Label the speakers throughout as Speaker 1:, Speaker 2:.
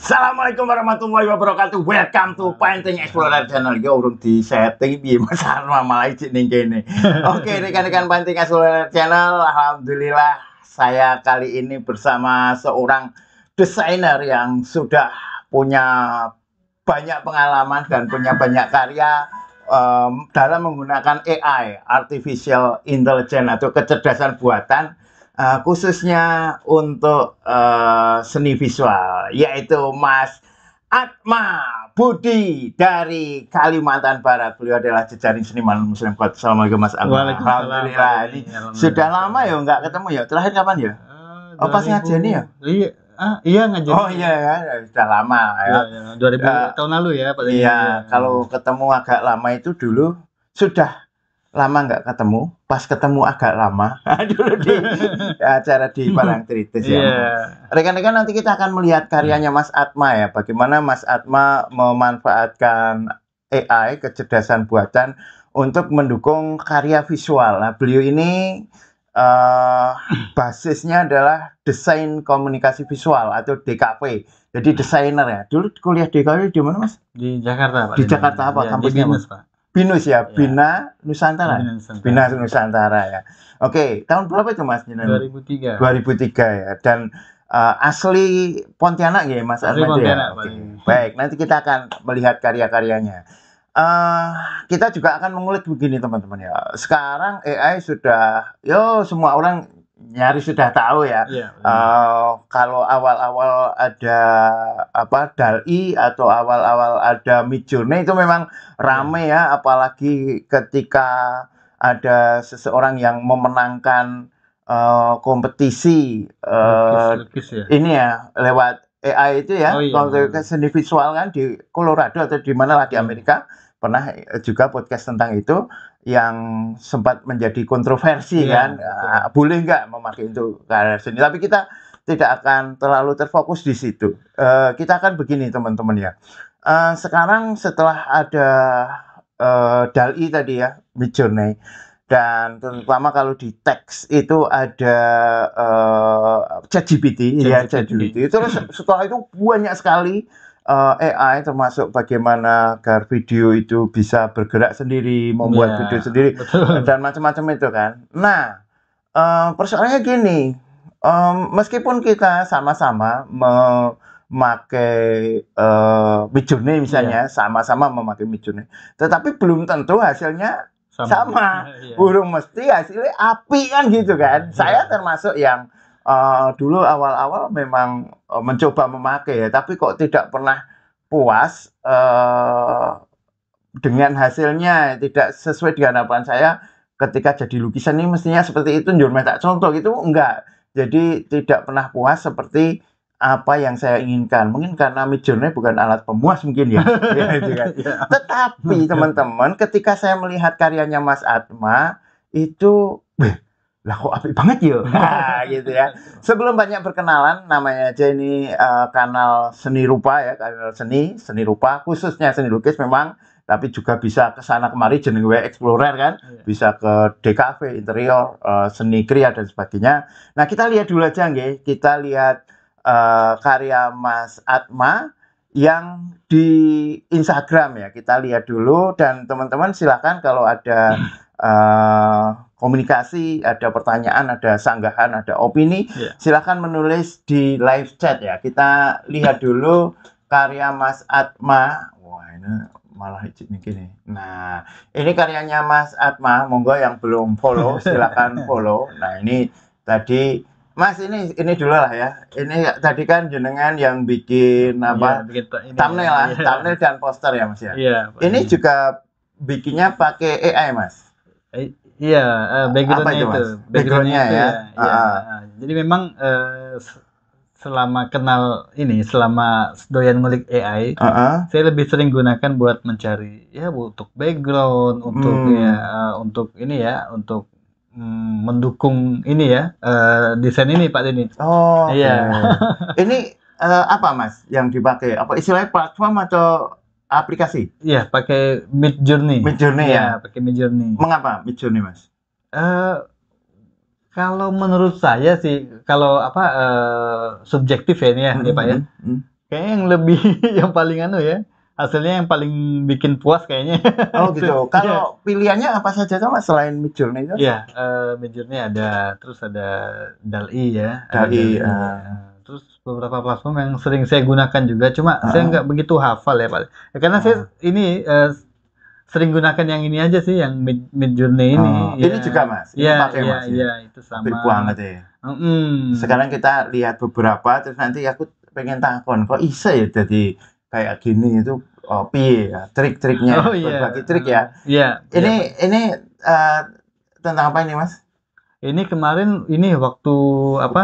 Speaker 1: Assalamualaikum warahmatullahi wabarakatuh. Welcome to Painting Explorer Channel. Yo urung di setting piye Mas Arma malah ijik ning kene. Oke, rekan-rekan Painting Explorer Channel, alhamdulillah saya kali ini bersama seorang desainer yang sudah punya banyak pengalaman dan punya banyak karya dalam menggunakan AI, Artificial Intelligence atau kecerdasan buatan. Khususnya untuk seni visual, yaitu Mas Atma Budi dari Kalimantan Barat. Beliau adalah jejaring seniman Muslim Code. Assalamualaikum Mas Atma. Alhamdulillah. Ini sudah lama ya nggak ketemu ya. Terakhir kapan ya? Oh pas ngajeni ya?
Speaker 2: Iya ngajeni.
Speaker 1: Oh iya ya, sudah lama ya.
Speaker 2: Iya, 2000 tahun lalu ya Pak.
Speaker 1: Iya, kalau ketemu agak lama itu dulu sudah lama nggak ketemu, pas ketemu agak lama dulu di acara di Parangtritis ya. Rekan-rekan, nanti kita akan melihat karyanya Mas Atma ya, bagaimana Mas Atma memanfaatkan AI, kecerdasan buatan untuk mendukung karya visual. Nah, beliau ini basisnya adalah desain komunikasi visual atau DKV. Jadi desainer ya. Dulu kuliah DKV di mana Mas?
Speaker 2: Di Jakarta Pak.
Speaker 1: Di Jakarta apa? Kampusnya
Speaker 2: Binus Pak.
Speaker 1: Binus ya, Bina Nusantara. Bina Nusantara ya. Oke, tahun berapa itu Mas?
Speaker 2: 2003.
Speaker 1: 2003 ya. Dan asli Pontianak ya Mas Atma ya. Baik, nanti kita akan melihat karya-karyanya. Kita juga akan mengulik begini teman-teman ya. Sekarang AI sudah, semua orang nyaris sudah tahu ya. Kalau awal-awal ada DALL-E atau awal-awal ada Midjourney itu memang rame ya, apalagi ketika ada seseorang yang memenangkan kompetisi ini ya lewat AI itu ya, seni visual kan di Colorado atau di mana lah di Amerika. Pernah juga podcast tentang itu yang sempat menjadi kontroversi kan, boleh nggak memakai itu karya seni. Tapi kita tidak akan terlalu terfokus di situ. Kita akan begini teman-teman ya. Sekarang setelah ada DALL-E tadi ya, Midjourney, dan terutama kalau di teks itu ada ChatGPT ya, ChatGPT. Terus setelah itu banyak sekali AI, termasuk bagaimana agar video itu bisa bergerak sendiri, membuat video sendiri, dan macam-macam itu kan. Nah, persoalannya gini, meskipun kita sama-sama memakai Midjourney misalnya, sama-sama memakai Midjourney, tetapi belum tentu hasilnya sama. Burung mesti hasilnya api kan gitu kan. Saya termasuk yang dulu awal-awal memang mencoba memakai ya, tapi kok tidak pernah puas dengan hasilnya, tidak sesuai dengan harapan saya. Ketika jadi lukisan ini mestinya seperti itu, tak contoh gitu enggak. Jadi tidak pernah puas seperti apa yang saya inginkan. Mungkin karena Midjourney bukan alat pemuas mungkin ya. Tetapi teman-teman, ketika saya melihat karyanya Mas Atma itu lah kok apik banget ya, gitu ya. Sebelum banyak berkenalan, namanya aja ini kanal seni rupa ya, kanal seni rupa, khususnya seni lukis memang, tapi juga bisa ke sana kemari jeneng Explorer kan, bisa ke DKV, interior, seni kriya dan sebagainya. Nah kita lihat dulu aja nggih, kita lihat karya Mas Atma yang di Instagram ya, kita lihat dulu, dan teman-teman silakan kalau ada komunikasi, ada pertanyaan, ada sanggahan, ada opini, silakan menulis di live chat ya. Kita lihat dulu karya Mas Atma. Wah ini malah hijik nih. Nah ini karyanya Mas Atma, monggo yang belum follow silakan follow. Nah ini tadi Mas ini dulu lah ya. Ini tadi kan jenengan yang bikin apa? Thumbnail lah, thumbnail dan poster ya Mas ya. Ini juga bikinnya pakai AI Mas.
Speaker 2: Iya, backgroundnya itu.
Speaker 1: Backgroundnya ya.
Speaker 2: Jadi memang selama doyan ngulik AI, saya lebih sering gunakan buat mencari ya untuk background, untuk untuk mendukung desain ini Pak Denny.
Speaker 1: Oh iya. Ini apa Mas yang dipakai? Apa istilahnya platform atau aplikasi?
Speaker 2: Iya, pakai Midjourney.
Speaker 1: Midjourney ya,
Speaker 2: pakai Midjourney.
Speaker 1: Mengapa Midjourney Mas?
Speaker 2: Kalau menurut saya sih, kalau subjektif ya ini ya, Pak ya. kayaknya yang lebih yang paling anu ya, hasilnya yang paling bikin puas kayaknya.
Speaker 1: Oh gitu. Kalau pilihannya apa saja tuh Mas selain Midjourney itu?
Speaker 2: Iya, Midjourney ada, terus ada DALL-E ya, ada
Speaker 1: Dari
Speaker 2: terus beberapa platform yang sering saya gunakan juga, cuma saya nggak begitu hafal ya Pak. Ya, karena saya ini sering gunakan yang ini aja sih, yang Midjourney ini.
Speaker 1: Ini juga Mas. Ini pakai Mas.
Speaker 2: Iya, itu sama.
Speaker 1: Apik banget ya. Sekarang kita lihat beberapa, terus nanti aku pengen takon kok bisa ya jadi kayak gini itu piye ya trik-triknya, berbagai trik ya.
Speaker 2: Iya.
Speaker 1: Ini tentang apa ini Mas?
Speaker 2: Ini kemarin ini waktu apa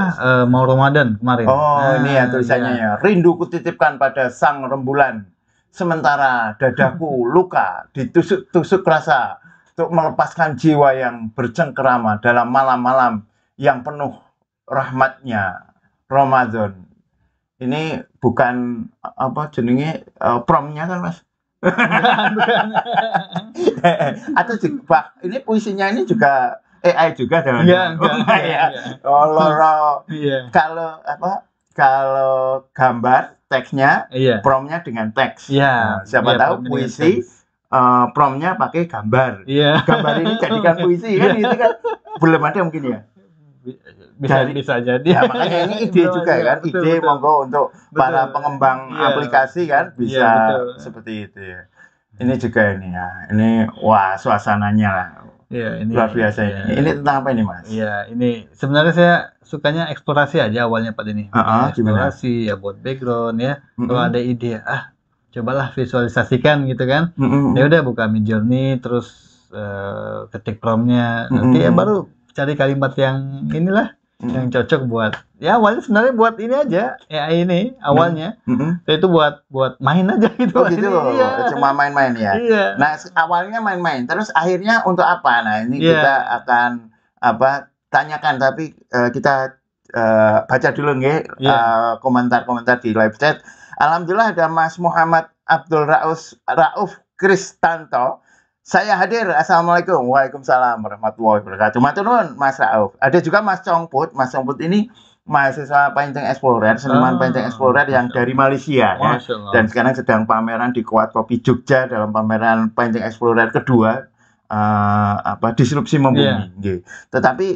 Speaker 2: mau Ramadan kemarin.
Speaker 1: Oh, ini ya tulisannya ya. Rindu kutitipkan pada sang rembulan. Sementara dadaku luka ditusuk-tusuk rasa untuk melepaskan jiwa yang bercengkerama dalam malam-malam yang penuh rahmatnya Ramadan. Ini bukan apa jenenge promnya kan Mas? Bukan. Atau juga ini puisinya ini juga AI juga dengan
Speaker 2: enggak ya.
Speaker 1: Kalau apa? Kalau gambar teksnya, promnya dengan teks. Siapa tahu puisi promnya pakai gambar. Gambar ini jadikan puisi kan itu kan belum ada mungkin ya.
Speaker 2: Bisa jadi.
Speaker 1: Ya, makanya ini ide juga kan, ide monggo untuk para pengembang aplikasi kan bisa seperti itu ya. Ini juga ini ya. Ini wah suasananya lah.
Speaker 2: Ini
Speaker 1: luar biasa ini. Ini tentang apa ini Mas?
Speaker 2: Iya, ini sebenarnya saya sukanya eksplorasi aja awalnya Pak ini. Eksplorasi ya buat background ya. Kalau ada ide, cobalah visualisasikan gitu kan. Ya udah buka Midjourney terus ketik promptnya. Nanti ya baru cari kalimat yang inilah yang cocok buat ya awalnya sebenarnya buat ini aja AI ini awalnya itu buat main aja gitu.
Speaker 1: Oh gitu cuma main-main ya. Nah awalnya main-main terus akhirnya untuk apa? Nah ini kita akan tanyakan tapi kita baca dulu nggih komentar-komentar di live chat. Alhamdulillah ada Mas Muhammad Abdul Rauf Kristanto. Saya hadir. Assalamualaikum. Waalaikumsalam warahmatullahi wabarakatuh. Matur nuwun Mas Rauf. Ada juga Mas Congput. Mas Congput ini mahasiswa Painting Explorer, seniman Painting Explorer yang dari Malaysia ya. Dan sekarang sedang pameran di Kuat Kopi Jogja dalam pameran Painting Explorer kedua disrupsi membumi. Tetapi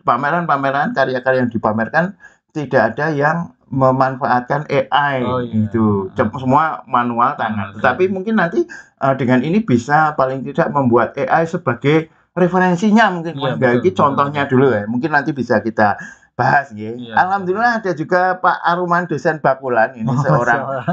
Speaker 1: pameran-pameran karya-karya yang dipamerkan tidak ada yang memanfaatkan AI itu semua manual tangan. Tetapi mungkin nanti dengan ini bisa paling tidak membuat AI sebagai referensinya mungkin contohnya dulu ya. Mungkin nanti bisa kita bahas ya. Alhamdulillah ada juga Pak Aruman dosen Bakulan ini seorang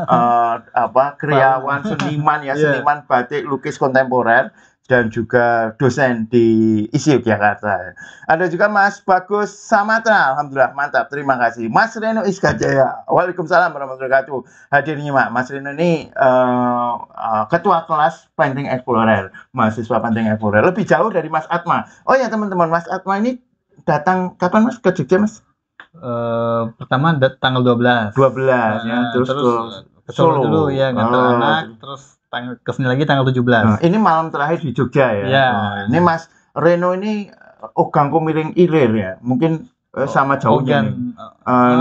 Speaker 1: kriawan seniman ya, seniman batik lukis kontemporer dan juga dosen di ISI Yogyakarta. Ada juga Mas Bagus Samatra, alhamdulillah mantap, terima kasih. Mas Reno Iskajaya, waalaikumsalam warahmatullahi wabarakatuh. Hadir nyimak, Mas Reno ini ketua kelas Painting Explorer, mahasiswa Painting Explorer. Lebih jauh dari Mas Atma. Oh ya teman-teman, Mas Atma ini datang kapan Mas ke Jogja Mas?
Speaker 2: Pertama tanggal 12.
Speaker 1: 12 ya, terus
Speaker 2: ke Solo dulu ya, ngantar anak, terus kesini lagi tanggal 17.
Speaker 1: Ini malam terakhir di Jogja ya. Ini Mas Reno ini Ogangku Miring Ilir ya. Mungkin sama jauhnya nih.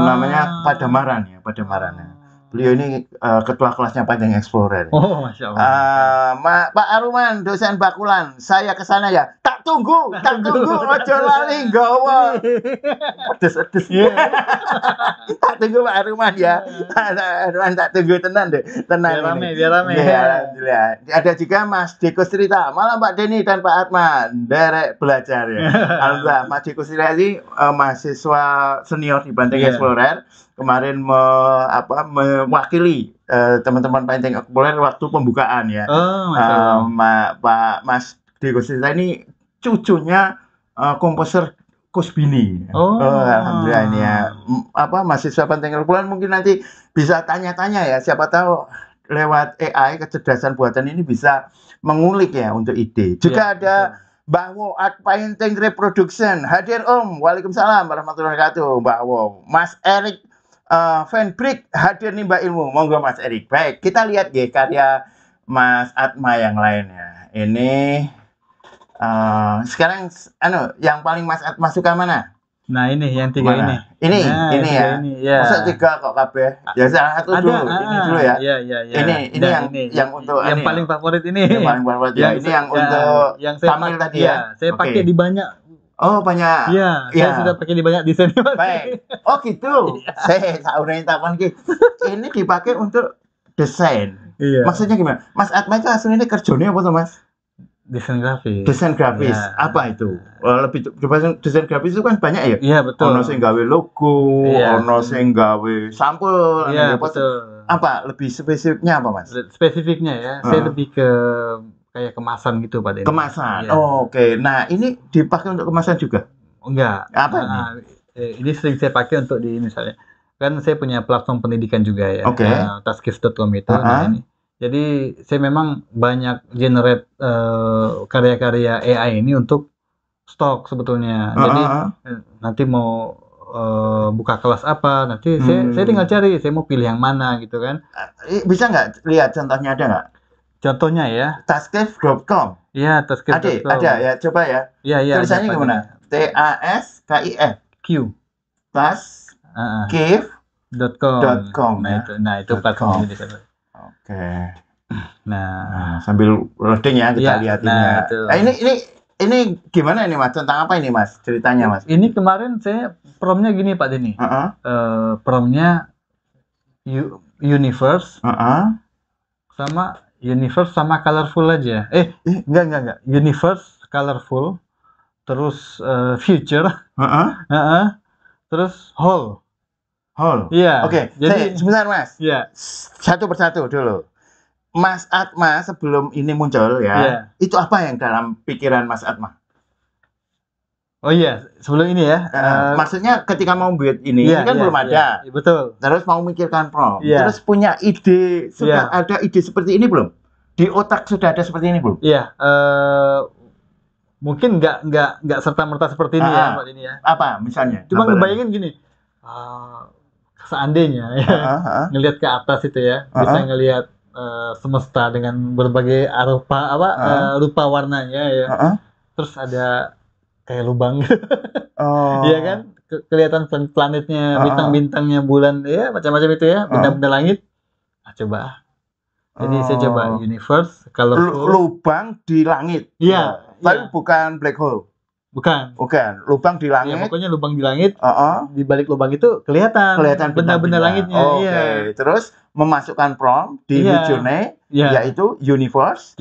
Speaker 1: Namanya Padamaran ya, Padamaran ya. Beliau ini ketua kelasnya Painting Explorer.
Speaker 2: Oh, Masya Allah.
Speaker 1: Pak Aruman, dosen Bakulan, saya ke sana ya. Tak tunggu, ojo lali nggawa. Pedes-pedes. Tak tunggu Pak Aruman ya. Aruman tak tunggu tenan deh. Tenang.
Speaker 2: Biar rame.
Speaker 1: Ya, alhamdulillah. Ada juga Mas Deko Strita. Malam Pak Denny dan Pak Atman. Derek belajar ya. Alhamdulillah, Mas Deko Strita ini mahasiswa senior di Painting Explorer. Kemarin mewakili teman-teman Painting Explorer waktu pembukaan ya. Pak Mas Deko Strita ini cucunya komposer Kusbini. Alhamdulillah ini ya. Mahasiswa Painting Explorer mungkin nanti bisa tanya-tanya ya. Siapa tahu lewat AI kecerdasan buatan ini bisa mengulik ya untuk ide. Juga ada Mbak Art Painting Reproduction. Hadir Om. Waalaikumsalam warahmatullahi wabarakatuh. Mbak Wo. Mas Erik Fanbrick hadir nih Mbak Ilmu. Monggo Mas Erik. Baik, kita lihat ya karya Mas Atma yang lainnya. Ini sekarang yang paling Mas Atma suka mana?
Speaker 2: Nah, ini yang 3
Speaker 1: Mana?
Speaker 2: ini.
Speaker 1: Ini,
Speaker 2: Nah,
Speaker 1: ini ya.
Speaker 2: Ini, ya.
Speaker 1: Masa 3 kok kabeh? Ya salah satu
Speaker 2: Ada,
Speaker 1: dulu, ini dulu ya.
Speaker 2: Iya, iya, iya.
Speaker 1: Ini
Speaker 2: Nah,
Speaker 1: yang untuk
Speaker 2: yang
Speaker 1: ini
Speaker 2: paling
Speaker 1: ya.
Speaker 2: favorit ini.
Speaker 1: Yang paling favorit ya. Ini yang untuk
Speaker 2: yang saya
Speaker 1: thumbnail tadi
Speaker 2: ya.
Speaker 1: ya.
Speaker 2: Saya
Speaker 1: Oke.
Speaker 2: pakai di banyak.
Speaker 1: Oh, banyak.
Speaker 2: Iya, saya sudah pakai di banyak desain.
Speaker 1: Baik. Oh, gitu. Saya udah takon ki. Ini dipakai untuk desain.
Speaker 2: Iya.
Speaker 1: Maksudnya gimana? Mas Atma itu aslinya kerjanya apa tuh, Mas?
Speaker 2: Desain grafis.
Speaker 1: Desain grafis.
Speaker 2: Ya.
Speaker 1: Apa itu? Lebih desain grafis itu kan banyak ya?
Speaker 2: Iya, betul.
Speaker 1: Ono sing gawe logo,
Speaker 2: Iya.
Speaker 1: ono sing gawe sampul,
Speaker 2: Iya,
Speaker 1: ono
Speaker 2: betul.
Speaker 1: apa lebih spesifiknya apa, Mas?
Speaker 2: Spesifiknya ya, saya lebih ke kayak kemasan gitu Pak Denny.
Speaker 1: Kemasan.
Speaker 2: Iya.
Speaker 1: Oh, oke. Nah, ini dipakai untuk kemasan juga?
Speaker 2: Enggak.
Speaker 1: Apa ini?
Speaker 2: Ini sering saya pakai untuk di misalnya kan saya punya platform pendidikan juga ya.
Speaker 1: Oke.
Speaker 2: Taskif.com itu. Nah, ini. Jadi saya memang banyak generate karya-karya AI ini untuk stok sebetulnya. Jadi nanti mau buka kelas apa, nanti saya tinggal cari, saya mau pilih yang mana gitu kan.
Speaker 1: Bisa nggak lihat contohnya, ada nggak?
Speaker 2: Contohnya ya.
Speaker 1: Taskif.com.
Speaker 2: Iya, Taskif.com.
Speaker 1: Ada ya, coba ya.
Speaker 2: Iya,
Speaker 1: tulisannya gimana? TASKIF.
Speaker 2: Q.
Speaker 1: Taskif.com.
Speaker 2: Nah, itu platform ini.
Speaker 1: Oke.
Speaker 2: Nah,
Speaker 1: sambil loading ya kita lihat ini ya. Nah, ini gimana ini Mas? Tentang apa ini Mas? Ceritanya Mas?
Speaker 2: Ini kemarin saya promnya gini Pak Denny. Promnya universe sama colorful aja. Enggak. Universe, colorful, terus future, terus whole. Iya.
Speaker 1: Oke. Jadi sebentar Mas.
Speaker 2: Iya.
Speaker 1: Satu persatu dulu. Mas Atma sebelum ini muncul ya, itu apa yang dalam pikiran Mas Atma?
Speaker 2: Oh iya, sebelum ini ya.
Speaker 1: Maksudnya ketika mau buat ini kan belum ada.
Speaker 2: Betul.
Speaker 1: Terus mau mikirkan prompt. Terus punya ide, sudah ada ide seperti ini belum? Di otak sudah ada seperti ini belum?
Speaker 2: Iya. Mungkin nggak serta-merta seperti ini ya Pak ini ya.
Speaker 1: Apa misalnya?
Speaker 2: Cuma ngebayangin gini. Seandainya ya, ngelihat ke atas itu ya, bisa ngelihat semesta dengan berbagai rupa warnanya ya. Terus ada kayak lubang. Iya kan? Kelihatan planetnya, bintang-bintangnya, bulan ya, macam-macam itu ya, benda-benda langit. Nah, coba. Jadi saya coba universe colorful.
Speaker 1: Lubang di langit.
Speaker 2: Iya.
Speaker 1: Tapi bukan black hole.
Speaker 2: Bukan.
Speaker 1: Lubang di langit.
Speaker 2: Ya, pokoknya lubang di langit. Di balik lubang itu kelihatan benda-benda langitnya.
Speaker 1: Oke. Terus memasukkan prompt di Midjourney, yaitu universe,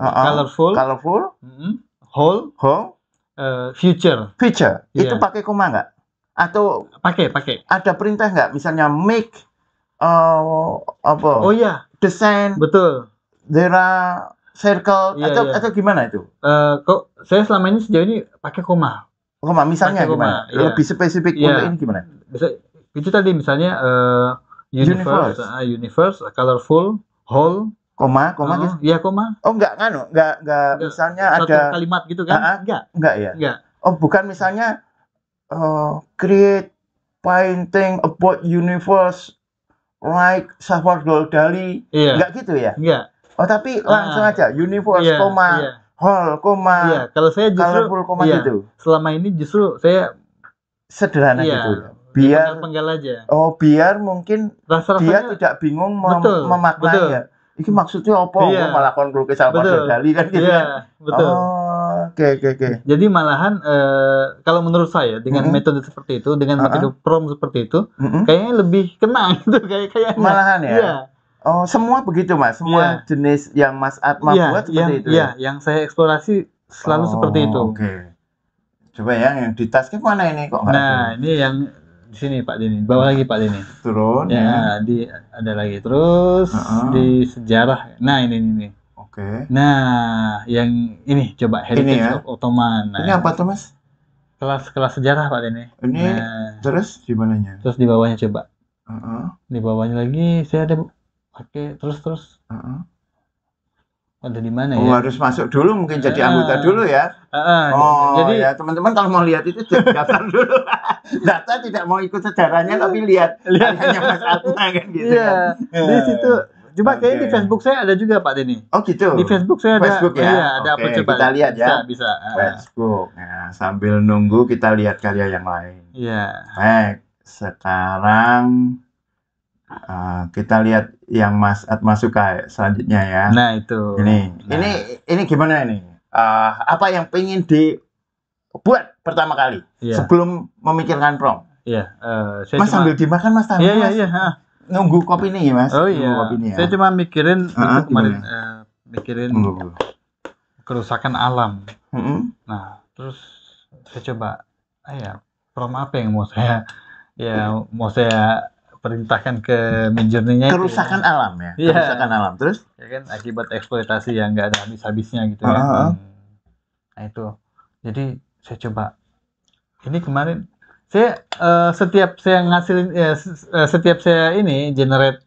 Speaker 2: colorful, whole, future.
Speaker 1: Itu pakai koma nggak? Atau
Speaker 2: pakai?
Speaker 1: Ada perintah nggak? Misalnya make apa?
Speaker 2: Oh iya.
Speaker 1: Design.
Speaker 2: Betul.
Speaker 1: There are circle atau gimana itu?
Speaker 2: Kok saya selama ini sejauh ini pakai koma.
Speaker 1: Misalnya gimana? Lebih spesifik untuk ini gimana?
Speaker 2: Bisa itu tadi misalnya universe, colorful, whole,
Speaker 1: koma gitu.
Speaker 2: Iya, koma.
Speaker 1: Oh, enggak misalnya
Speaker 2: satu
Speaker 1: ada
Speaker 2: kalimat gitu kan?
Speaker 1: Enggak ya?
Speaker 2: Enggak.
Speaker 1: Oh, bukan misalnya create painting about universe like Salvador Dali. Enggak gitu ya?
Speaker 2: Enggak.
Speaker 1: Oh, tapi langsung aja universe, whole,
Speaker 2: Iya, kalau saya justru
Speaker 1: colorful, gitu.
Speaker 2: Selama ini justru saya
Speaker 1: sederhana gitu.
Speaker 2: Biar penggal aja.
Speaker 1: Oh, biar mungkin dia tidak bingung memaknai ya. Ini maksudnya apa? Melakukan pelukis Salvador Dali kan gitu kan?
Speaker 2: Betul.
Speaker 1: Oke.
Speaker 2: Jadi malahan kalau menurut saya dengan metode seperti itu, dengan metode prompt seperti itu, kayaknya lebih kena gitu kayaknya.
Speaker 1: Malahan ya? Iya. Oh, semua begitu Mas? Semua jenis yang Mas Atma buat seperti itu?
Speaker 2: Iya, yang saya eksplorasi selalu seperti itu.
Speaker 1: Oke. Coba yang di Taskif mana ini kok?
Speaker 2: Nah, ini yang di sini Pak Denny, bawah lagi Pak Denny.
Speaker 1: Turun
Speaker 2: ya. Ada lagi terus di sejarah. Nah, ini.
Speaker 1: Oke.
Speaker 2: Nah, yang ini coba Heritage of Ottoman. Nah,
Speaker 1: ini apa tuh Mas?
Speaker 2: Kelas sejarah Pak Denny.
Speaker 1: Ini terus di mananya?
Speaker 2: Terus di bawahnya coba. Di bawahnya lagi saya ada pakai terus. Ada di mana ya?
Speaker 1: Harus masuk dulu, mungkin jadi anggota dulu ya. Jadi ya teman-teman kalau mau lihat itu daftar dulu. Daftar tidak mau ikut sejarahnya tapi lihat hanya Mas Atma kan gitu.
Speaker 2: Iya. Di situ Coba kayaknya di
Speaker 1: Oke.
Speaker 2: Facebook saya ada juga Pak Denny.
Speaker 1: Oh gitu.
Speaker 2: Di Facebook saya ada.
Speaker 1: Facebook ya?
Speaker 2: Iya, ada apa
Speaker 1: Oke,
Speaker 2: coba?
Speaker 1: kita lihat ya.
Speaker 2: Bisa.
Speaker 1: Facebook. Nah, sambil nunggu kita lihat karya yang lain.
Speaker 2: Iya.
Speaker 1: Baik, sekarang kita lihat yang Mas Atma suka selanjutnya ya.
Speaker 2: Nah, itu.
Speaker 1: Ini gimana ini? Apa yang pengen dibuat pertama kali sebelum memikirkan prom?
Speaker 2: Iya.
Speaker 1: Mas sambil dimakan Mas tahu.
Speaker 2: Iya.
Speaker 1: Nunggu kopi nih Mas.
Speaker 2: Oh iya.
Speaker 1: Kopinya.
Speaker 2: Saya cuma mikirin itu kemarin mikirin kerusakan alam. Nah, terus saya coba, prom apa yang mau saya perintahkan ke Midjourney-nya
Speaker 1: kerusakan alam ya. Kerusakan alam terus?
Speaker 2: Ya kan akibat eksploitasi yang nggak ada habis-habisnya gitu ya. Nah itu. Jadi saya coba. Ini kemarin saya setiap saya ngasilin setiap saya ini generate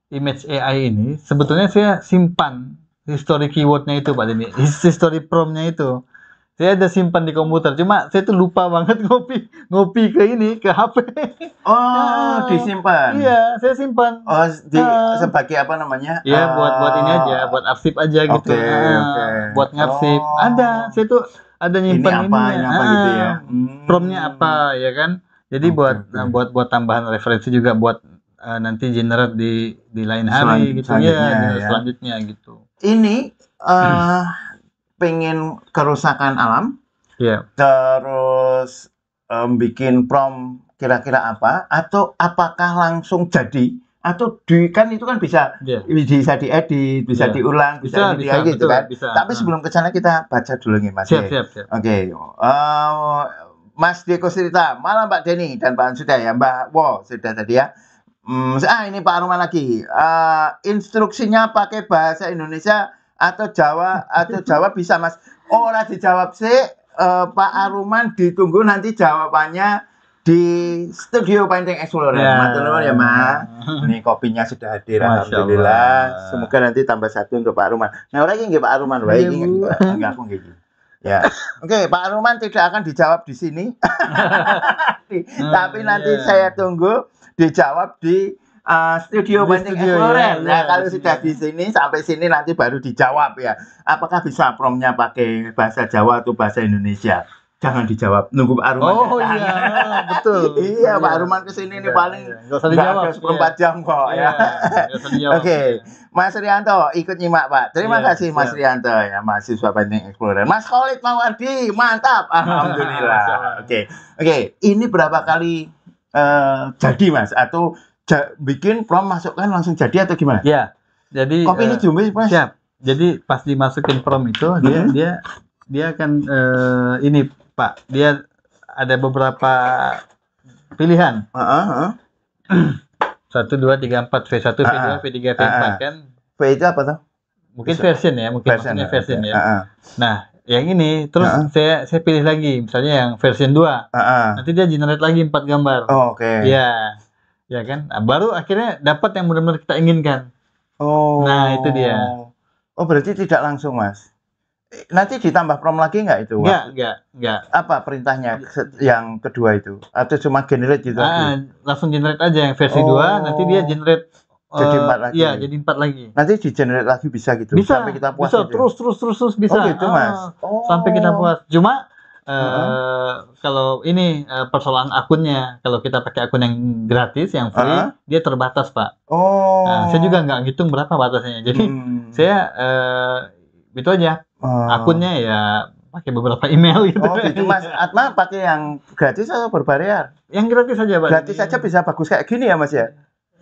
Speaker 2: image AI ini sebetulnya saya simpan history keywordnya itu Pak Denny. History prompt-nya itu. Saya ada simpan di komputer, cuma saya tuh lupa banget ngopi ke HP.
Speaker 1: Oh, disimpan.
Speaker 2: Iya, saya simpan.
Speaker 1: Oh, sebagai apa namanya?
Speaker 2: Iya, buat ini aja, buat arsip aja gitu. Buat ngarsip. Ada, saya tuh ada nyimpan
Speaker 1: ini apa gitu ya.
Speaker 2: Prompt-nya apa ya kan? Jadi buat tambahan referensi juga buat nanti generate di lain hari gitu ya, selanjutnya gitu.
Speaker 1: Ini pengen kerusakan alam, terus bikin prom kira-kira apa, atau apakah langsung jadi, atau kan itu kan bisa diedit, bisa diulang, bisa gitu kan. Tapi sebelum ke sana kita baca dulu nih Mas.
Speaker 2: Siap.
Speaker 1: Oke. Mas Deko Sirita, malam Pak Denny dan Pak sudah ya, Mbak Wo sudah tadi ya. Ini Pak Aruman lagi. Instruksinya pakai bahasa Indonesia atau Jawa bisa Mas. Ora dijawab sih Pak Aruman, ditunggu nanti jawabannya di studio Painting Explorer. Matur nuwun ya Mas. Ini kopinya sudah hadir alhamdulillah. Semoga nanti tambah satu untuk Pak Aruman. Nah ora iki nggih Pak Aruman wae iki enggak aku nggih. Ya. Oke, Pak Aruman tidak akan dijawab di sini. Tapi nanti saya tunggu dijawab di studio Painting Explorer. Nah, kalau sudah di sini sampai sini nanti baru dijawab ya. Apakah bisa promnya pakai bahasa Jawa atau bahasa Indonesia? Jangan dijawab, nunggu Pak Aruman.
Speaker 2: Oh iya, betul.
Speaker 1: Iya, Pak Aruman kesini nih paling nggak ada 24 jam kok ya. Oke, Mas Rianto ikut nyimak Pak. Terima kasih Mas Rianto ya, mahasiswa Painting Explorer. Mas Khalid Mawardi, mantap. Alhamdulillah. Oke. Ini berapa kali jadi Mas? Atau bikin prom masukkan langsung jadi atau gimana?
Speaker 2: Ya, jadi
Speaker 1: kopi ini jumlah Mas.
Speaker 2: Siap. Jadi pas dimasukin prom itu dia akan ini Pak, dia ada beberapa pilihan. 1, 2, 3, 4, V1, V2, V3, V4 kan.
Speaker 1: V itu apa tuh?
Speaker 2: Mungkin version ya, version ya. Nah, yang ini terus saya pilih lagi, misalnya yang version 2. Nanti dia generate lagi 4 gambar.
Speaker 1: Oke.
Speaker 2: Iya. Ya kan? Nah, baru akhirnya dapat yang benar-benar kita inginkan. Nah, itu dia.
Speaker 1: Oh, berarti tidak langsung, Mas. Nanti ditambah prom lagi nggak itu?
Speaker 2: Enggak.
Speaker 1: Apa perintahnya yang kedua itu? Atau cuma generate gitu?
Speaker 2: Langsung generate aja yang versi 2, nanti dia generate
Speaker 1: jadi 4 lagi.
Speaker 2: Iya, jadi 4 lagi.
Speaker 1: Nanti di generate lagi bisa gitu.
Speaker 2: Bisa,
Speaker 1: sampai kita puas.
Speaker 2: Bisa,
Speaker 1: gitu.
Speaker 2: terus bisa.
Speaker 1: Oh, gitu, Mas.
Speaker 2: Sampai kita puas. Cuma kalau ini persoalan akunnya, kalau kita pakai akun yang gratis, yang free, dia terbatas Pak. Nah, saya juga nggak ngitung berapa batasnya. Jadi saya itu aja. Akunnya ya pakai beberapa email gitu.
Speaker 1: Oh gitu Mas. Atma pakai yang gratis atau berbayar?
Speaker 2: Yang gratis aja Pak.
Speaker 1: Gratis aja bisa bagus kayak gini ya Mas ya?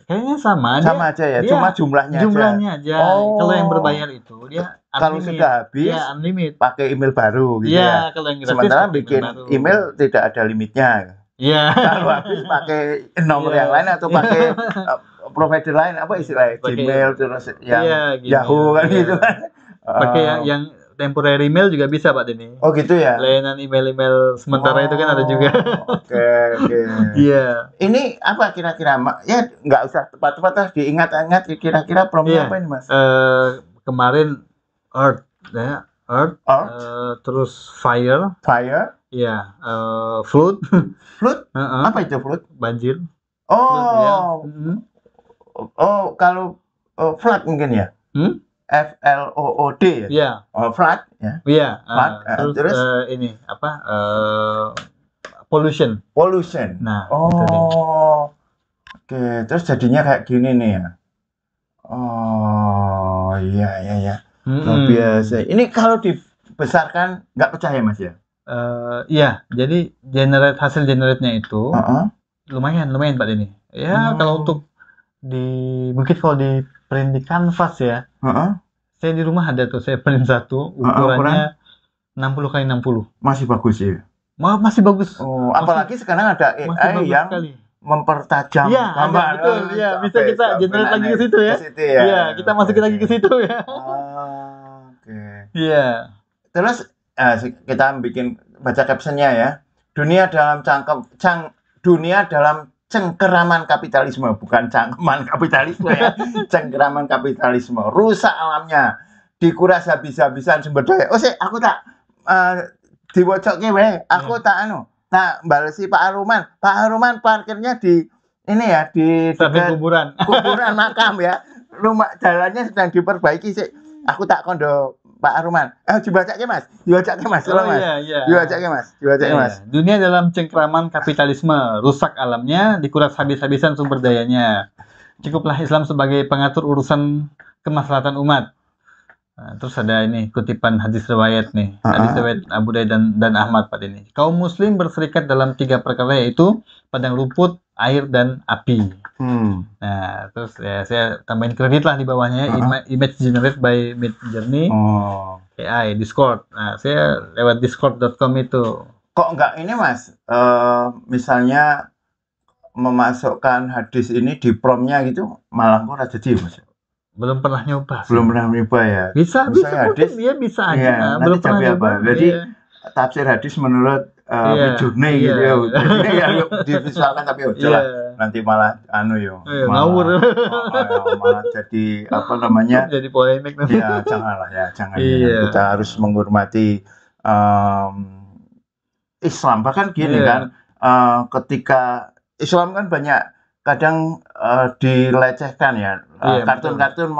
Speaker 2: Kayaknya sama
Speaker 1: aja ya, cuma jumlahnya
Speaker 2: aja. Kalau yang berbayar itu dia
Speaker 1: kalau sudah habis
Speaker 2: unlimited.
Speaker 1: Pakai email baru gitu ya.
Speaker 2: Kalau yang gratis
Speaker 1: sementara bikin email tidak ada limitnya.
Speaker 2: Iya.
Speaker 1: Kalau habis pakai nomor yang lain atau pakai provider lain apa istilahnya? Gmail terus yang Yahoo kan gitu kan.
Speaker 2: Pakai yang temporary email juga bisa Pak Denny.
Speaker 1: Oh gitu ya.
Speaker 2: Layanan email sementara itu kan ada juga.
Speaker 1: Oke.
Speaker 2: Iya.
Speaker 1: Ini apa kira-kira? Ya nggak usah tepat-tepat diingat-ingat kira-kira promnya apa ini Mas?
Speaker 2: Kemarin Earth, terus Fire. Iya. Flood.
Speaker 1: Apa itu flood?
Speaker 2: Banjir.
Speaker 1: Oh, kalau Flood mungkin ya? FLOOD ya?
Speaker 2: Iya.
Speaker 1: Oh, flood ya.
Speaker 2: Iya.
Speaker 1: Terus
Speaker 2: ini apa? Pollution.
Speaker 1: Nah,
Speaker 2: itu dia.
Speaker 1: Oke. Terus jadinya kayak gini nih ya. Oh, iya. Luar biasa. Ini kalau dibesarkan nggak pecah ya, Mas ya?
Speaker 2: Iya. Jadi hasil generate-nya itu lumayan Pak ini. Ya, kalau untuk mungkin kalau di print di kanvas ya. Saya di rumah ada tuh, saya print satu, ukurannya 60 kali 60.
Speaker 1: Masih bagus ya?
Speaker 2: Masih bagus.
Speaker 1: Oh, apalagi sekarang ada AI yang mempertajam gambar.
Speaker 2: Betul, ya. Bisa kita generate lagi ke situ ya. Iya, kita masukin lagi ke situ ya.
Speaker 1: Oke.
Speaker 2: Iya.
Speaker 1: Terus kita baca captionnya ya. Dunia dalam cengkeraman kapitalisme, bukan cangkeman kapitalisme ya. Cengkeraman kapitalisme, rusak alamnya, dikuras habis-habisan sumber daya. Aku tak diwocokke wae. Aku tak balesi Pak Haruman parkirnya di ini ya, di dekat kuburan makam ya. Rumah jalannya sedang diperbaiki sih. Aku tak kondo Pak Haruman. Dibacakke Mas. Dibacakke Mas.
Speaker 2: Dunia dalam cengkeraman kapitalisme, rusak alamnya, dikuras habis-habisan sumber dayanya. Cukuplah Islam sebagai pengatur urusan kemaslahatan umat. Terus ada ini kutipan hadis riwayat nih. Hadis riwayat Abu Daud dan Ahmad Pak ini. Kaum muslim berserikat dalam 3 perkara, yaitu padang rumput, air, dan api. Nah, terus ya saya tambahin kredit lah di bawahnya, image generate by Midjourney, AI, Discord. Nah, saya lewat discord.com itu.
Speaker 1: Kok enggak ini Mas, misalnya memasukkan hadis ini di prompt-nya gitu, malah kok jadi Mas?
Speaker 2: Belum pernah nyoba sih.
Speaker 1: Belum pernah nyoba ya?
Speaker 2: Bisa hadis, dia bisa aja.
Speaker 1: Belum pernah nyoba. Jadi tafsir hadis menurut Midjourney gitu ya. Ya divisualkan tapi lah. Nanti malah
Speaker 2: ngawur.
Speaker 1: Malah jadi apa namanya?
Speaker 2: Jadi polemik nanti.
Speaker 1: Ya, jangan. Kita harus menghormati Islam. Bahkan gini kan, ketika Islam kan banyak kadang dilecehkan ya. Kartun-kartun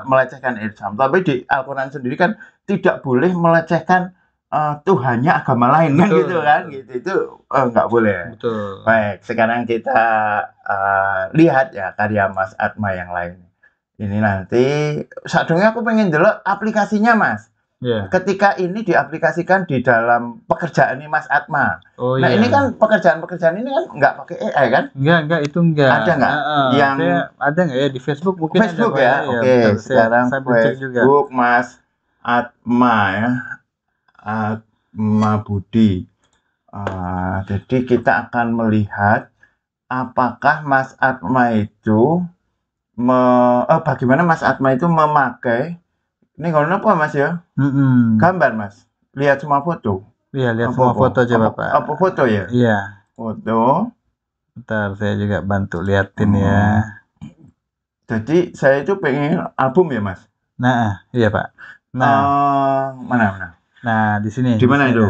Speaker 1: melecehkan Islam. Tapi di Al-Quran sendiri kan tidak boleh melecehkan Tuhannya agama lain kan gitu kan. Itu nggak boleh.
Speaker 2: Betul.
Speaker 1: Baik, sekarang kita lihat ya karya Mas Atma yang lain. Ini nanti sadurunge aku pengen delok aplikasinya Mas. Ketika ini diaplikasikan di dalam pekerjaan ini Mas Atma. Ini kan pekerjaan ini kan nggak pakai AI kan?
Speaker 2: Enggak, itu enggak.
Speaker 1: Ada nggak?
Speaker 2: Ada nggak ya di Facebook mungkin?
Speaker 1: Facebook ya. Oke, sekarang Facebook Mas Atma ya. Atma Budi. Jadi kita akan melihat apakah Mas Atma itu bagaimana Mas Atma itu memakai ini kalau apa Mas ya? Gambar Mas. Lihat semua foto.
Speaker 2: Iya, lihat semua foto aja Bapak.
Speaker 1: Apa foto ya?
Speaker 2: Iya.
Speaker 1: Foto.
Speaker 2: Bentar, saya juga bantu liatin ya.
Speaker 1: Jadi saya itu pengen album ya Mas.
Speaker 2: Nah, iya Pak.
Speaker 1: Mana?
Speaker 2: Nah, di sini.
Speaker 1: Di mana itu?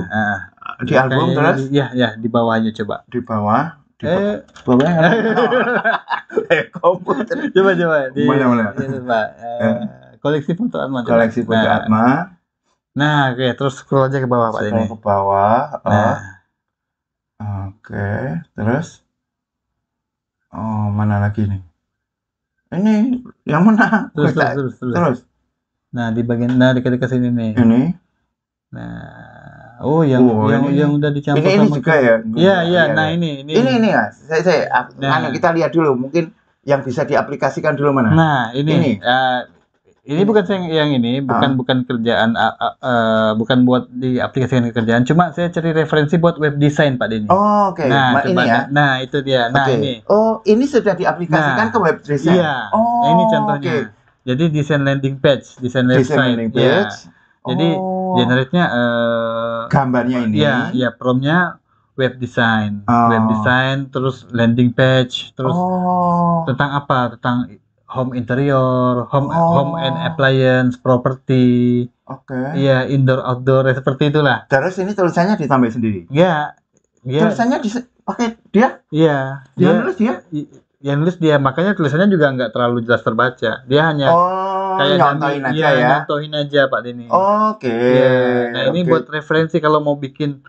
Speaker 1: Di album terus?
Speaker 2: Iya, di bawahnya coba.
Speaker 1: Di bawah.
Speaker 2: Bawah.
Speaker 1: Komputer.
Speaker 2: Coba.
Speaker 1: Mana?
Speaker 2: Ini Pak. Koleksi foto Atma.
Speaker 1: Koleksi foto Atma.
Speaker 2: Nah, oke, terus scroll aja ke bawah Pak ini.
Speaker 1: Ke bawah. Oke, terus mana lagi nih? Ini yang mana? Terus.
Speaker 2: Nah, di bagian dekat-dekat sini nih.
Speaker 1: Ini.
Speaker 2: Nah, yang udah dicampur
Speaker 1: ini juga ya.
Speaker 2: Iya. Nah, ini
Speaker 1: ya. Saya kita lihat dulu mungkin yang bisa diaplikasikan dulu mana.
Speaker 2: Nah, ini bukan yang ini, bukan kerjaan, bukan buat diaplikasikan ke kerjaan. Cuma saya cari referensi buat web design Pak Denny.
Speaker 1: Oke.
Speaker 2: Nah,
Speaker 1: ini ya.
Speaker 2: Nah, itu dia. Nah, ini.
Speaker 1: Ini sudah diaplikasikan ke web design.
Speaker 2: Iya. Ini contohnya. Jadi desain landing page, desain website. Ya. Jadi generate-nya
Speaker 1: gambarnya ini.
Speaker 2: Iya, prompt-nya web design. Web design, terus landing page, terus tentang apa? Tentang home interior, home and appliance, property. Iya, indoor outdoor seperti itulah.
Speaker 1: Terus ini tulisannya ditambah sendiri.
Speaker 2: Iya.
Speaker 1: Tulisannya pakai dia?
Speaker 2: Iya.
Speaker 1: Dia nulis dia?
Speaker 2: yang nulis dia, makanya tulisannya juga nggak terlalu jelas terbaca. Dia hanya kayak
Speaker 1: nyontohin aja ya.
Speaker 2: Nyontohin aja Pak Denny.
Speaker 1: Oke.
Speaker 2: Ya, nah ini buat referensi kalau mau bikin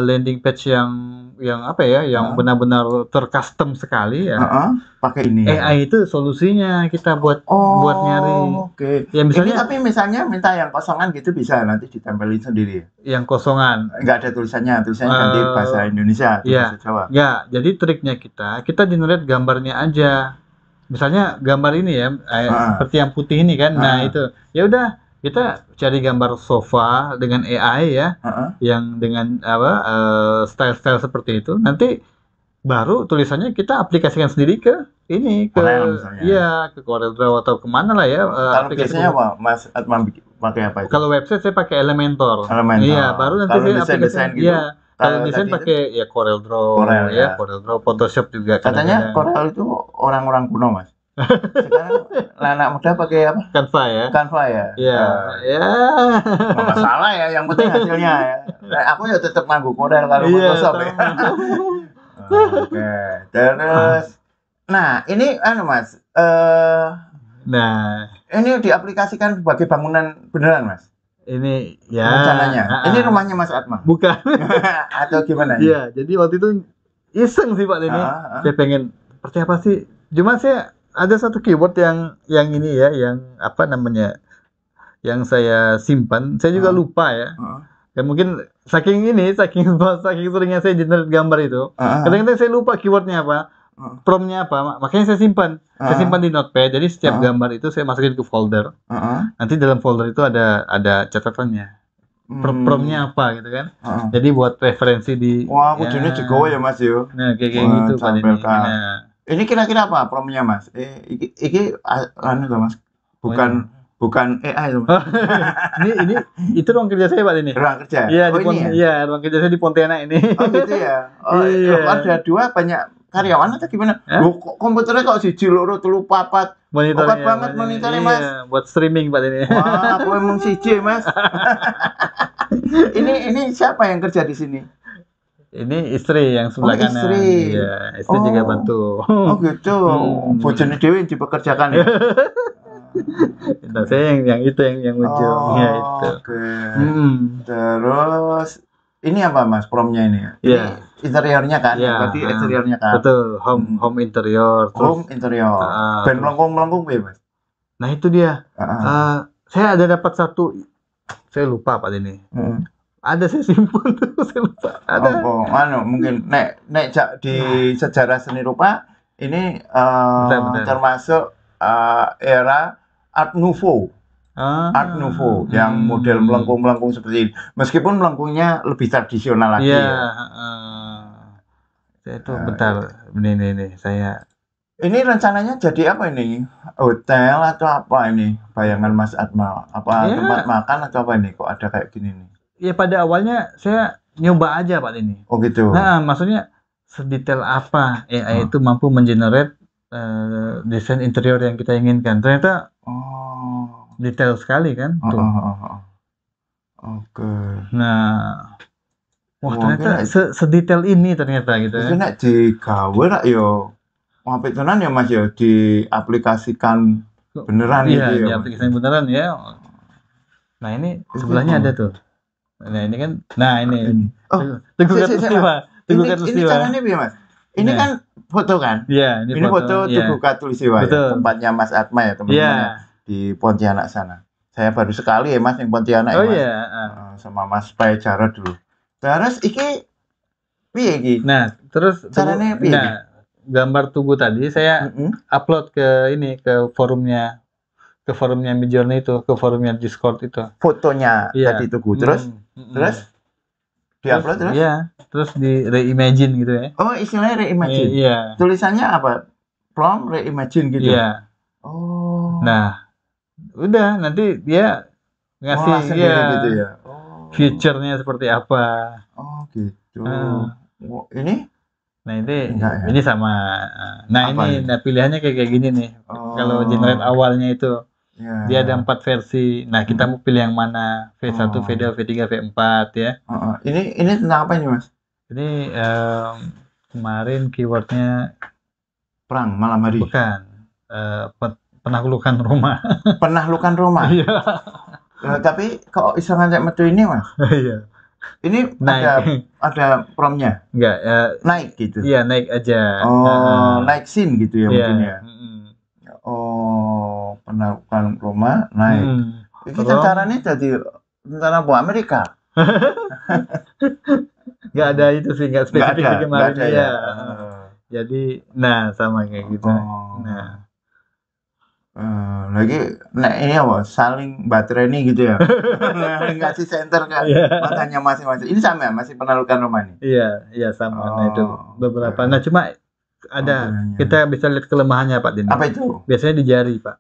Speaker 2: landing page yang apa ya, yang benar-benar tercustom sekali ya.
Speaker 1: Pakai ini.
Speaker 2: AI itu solusinya kita buat nyari.
Speaker 1: Oke.
Speaker 2: Ya misalnya,
Speaker 1: ini tapi misalnya minta yang kosongan gitu bisa nanti ditempelin sendiri.
Speaker 2: Yang kosongan.
Speaker 1: Nggak ada tulisannya ganti bahasa Indonesia atau bahasa Jawa.
Speaker 2: Ya, jadi triknya kita generate gambarnya aja. Misalnya gambar ini ya, seperti yang putih ini kan. Nah itu, ya udah kita cari gambar sofa dengan AI ya, yang dengan style-style seperti itu. Nanti baru tulisannya kita aplikasikan sendiri ke ini, ke ke CorelDRAW atau kemana lah ya.
Speaker 1: Kalau biasanya apa, Mas Atman pakai apa itu?
Speaker 2: Kalau website saya pakai Elementor.
Speaker 1: Iya,
Speaker 2: baru nanti saya aplikasikan gitu. Iya. Kalau desain pakai ya CorelDRAW, CorelDRAW, Photoshop juga.
Speaker 1: Katanya Corel itu orang-orang kuno, Mas. Sekarang anak muda pakai apa?
Speaker 2: Canva ya.
Speaker 1: Canva ya.
Speaker 2: Iya.
Speaker 1: Nggak masalah ya, yang penting hasilnya ya. Aku ya tetap nganggo Corel kalau Photoshop ya. Oke. Terus, nah ini Mas. Ini diaplikasikan sebagai bangunan beneran, Mas?
Speaker 2: Ini ya
Speaker 1: rencananya. Ini rumahnya Mas Atma?
Speaker 2: Bukan.
Speaker 1: Atau gimana?
Speaker 2: Iya, jadi waktu itu iseng sih Pak Denny. Saya pengen seperti apa sih? Cuma saya ada satu keyword yang ini ya, yang apa namanya? Yang saya simpan, saya juga lupa ya. Ya mungkin saking seringnya saya generate gambar itu, kadang-kadang saya lupa keywordnya apa, promptnya apa, makanya saya simpan. Saya simpan di Notepad. Jadi setiap gambar itu saya masukin ke folder. Nanti dalam folder itu ada catatannya. Promptnya apa gitu kan. Jadi buat referensi di.
Speaker 1: Wah, kudunya juga ya Mas yo.
Speaker 2: Nah, kayak gitu Pak Denny.
Speaker 1: Ini kira-kira apa promptnya Mas? Iki anu Mas. Bukan AI loh.
Speaker 2: ini itu ruang kerja saya Pak Denny.
Speaker 1: Ruang kerja.
Speaker 2: Iya, ruang kerja saya di Pontianak ini.
Speaker 1: Oh gitu ya. Ada dua banyak karyawan atau gimana? Komputernya kok siji loro telu papat. Oke banget monitornya Mas.
Speaker 2: Buat streaming Pak Denny.
Speaker 1: Wah, aku emang siji Mas. Ini siapa yang kerja di sini?
Speaker 2: Ini istri yang sebelah kanan.
Speaker 1: Istri.
Speaker 2: Iya, istri juga bantu.
Speaker 1: Oh gitu. Bojone dhewe dipekerjakan ya.
Speaker 2: Nah, saya yang itu yang ujung ya itu.
Speaker 1: Terus ini apa Mas promptnya ini?
Speaker 2: Iya.
Speaker 1: Interiornya kan? Berarti eksteriornya kan?
Speaker 2: Betul, home interior.
Speaker 1: Home interior. Ben melengkung ya Mas?
Speaker 2: Nah itu dia. Saya ada dapat satu, saya lupa Pak Denny. Ada saya simpan tuh, saya lupa. Ada.
Speaker 1: Mungkin nek di sejarah seni rupa ini termasuk era Art Nouveau. Art Nouveau yang model melengkung-melengkung seperti ini. Meskipun melengkungnya lebih tradisional lagi.
Speaker 2: Iya, saya itu bentar. Ini saya.
Speaker 1: Ini rencananya jadi apa ini? Hotel atau apa ini? Bayangan Mas Atma. Apa tempat makan atau apa ini? Kok ada kayak gini nih?
Speaker 2: Ya pada awalnya saya nyoba aja Pak Denny.
Speaker 1: Oh gitu.
Speaker 2: Nah, maksudnya sedetail apa AI itu mampu mengenerate desain interior yang kita inginkan. Ternyata detail sekali kan.
Speaker 1: Oke.
Speaker 2: Nah, ternyata sedetail ini ternyata gitu ya.
Speaker 1: Itu nek digawe rak yo apik tenan ya Mas ya, diaplikasikan beneran
Speaker 2: gitu ya. Iya,
Speaker 1: diaplikasikan
Speaker 2: beneran ya. Nah, ini sebelahnya ada tuh. Nah, ini kan. Nah, ini. Tunggu Katulistiwa.
Speaker 1: Ini caranya piye Mas? Ini kan foto kan?
Speaker 2: Iya,
Speaker 1: ini foto Tugu Katulistiwa ya, tempatnya Mas Atma ya teman-teman di Pontianak sana. Saya baru sekali ya Mas yang Pontianak ya Mas. Sama Mas Payjara dulu. Terus iki piye iki?
Speaker 2: Nah, terus
Speaker 1: caranya piye?
Speaker 2: Nah, gambar Tugu tadi saya upload ke forumnya Midjourney itu, ke forumnya Discord itu.
Speaker 1: Fotonya tadi Tugu. Terus diupload terus?
Speaker 2: Iya, terus di reimagine gitu ya.
Speaker 1: Oh, istilahnya reimagine.
Speaker 2: Iya.
Speaker 1: Tulisannya apa? Prompt reimagine gitu.
Speaker 2: Iya.
Speaker 1: Oh.
Speaker 2: Nah, udah nanti dia ngasih
Speaker 1: gitu ya.
Speaker 2: Future-nya seperti apa.
Speaker 1: Oh, gitu. Ini?
Speaker 2: Nah, ini sama. Nah, pilihannya kayak gini nih. Kalau generate awalnya itu dia ada 4 versi. Nah, kita mau pilih yang mana? V1, V2, V3, V4 ya.
Speaker 1: Ini tentang apa ini, Mas?
Speaker 2: Ini kemarin keywordnya
Speaker 1: Perang malam hari.
Speaker 2: Bukan. Penaklukan Roma.
Speaker 1: Penaklukan Roma.
Speaker 2: Iya.
Speaker 1: Tapi kok iso ngancak metu ini, Mas?
Speaker 2: Iya.
Speaker 1: Ini
Speaker 2: Naik.
Speaker 1: ada promnya.
Speaker 2: Enggak,
Speaker 1: Naik gitu.
Speaker 2: Iya, naik aja.
Speaker 1: Naik scene gitu ya mungkin ya. Penaklukan Roma naik. Iki tentaranya jadi tentara Amerika.
Speaker 2: Nggak ada itu sih, nggak spesifik kemarin ya. Jadi, nah sama kayak gitu. Nah,
Speaker 1: lagi, nah ini apa? Saling baterai ini gitu ya. Ngasih center kan matanya masing-masing. Ini sama ya, masih penaklukan Roma nih.
Speaker 2: Iya sama. Nah itu beberapa. Nah cuma ada kita bisa lihat kelemahannya Pak Dini.
Speaker 1: Apa itu?
Speaker 2: Biasanya di jari Pak.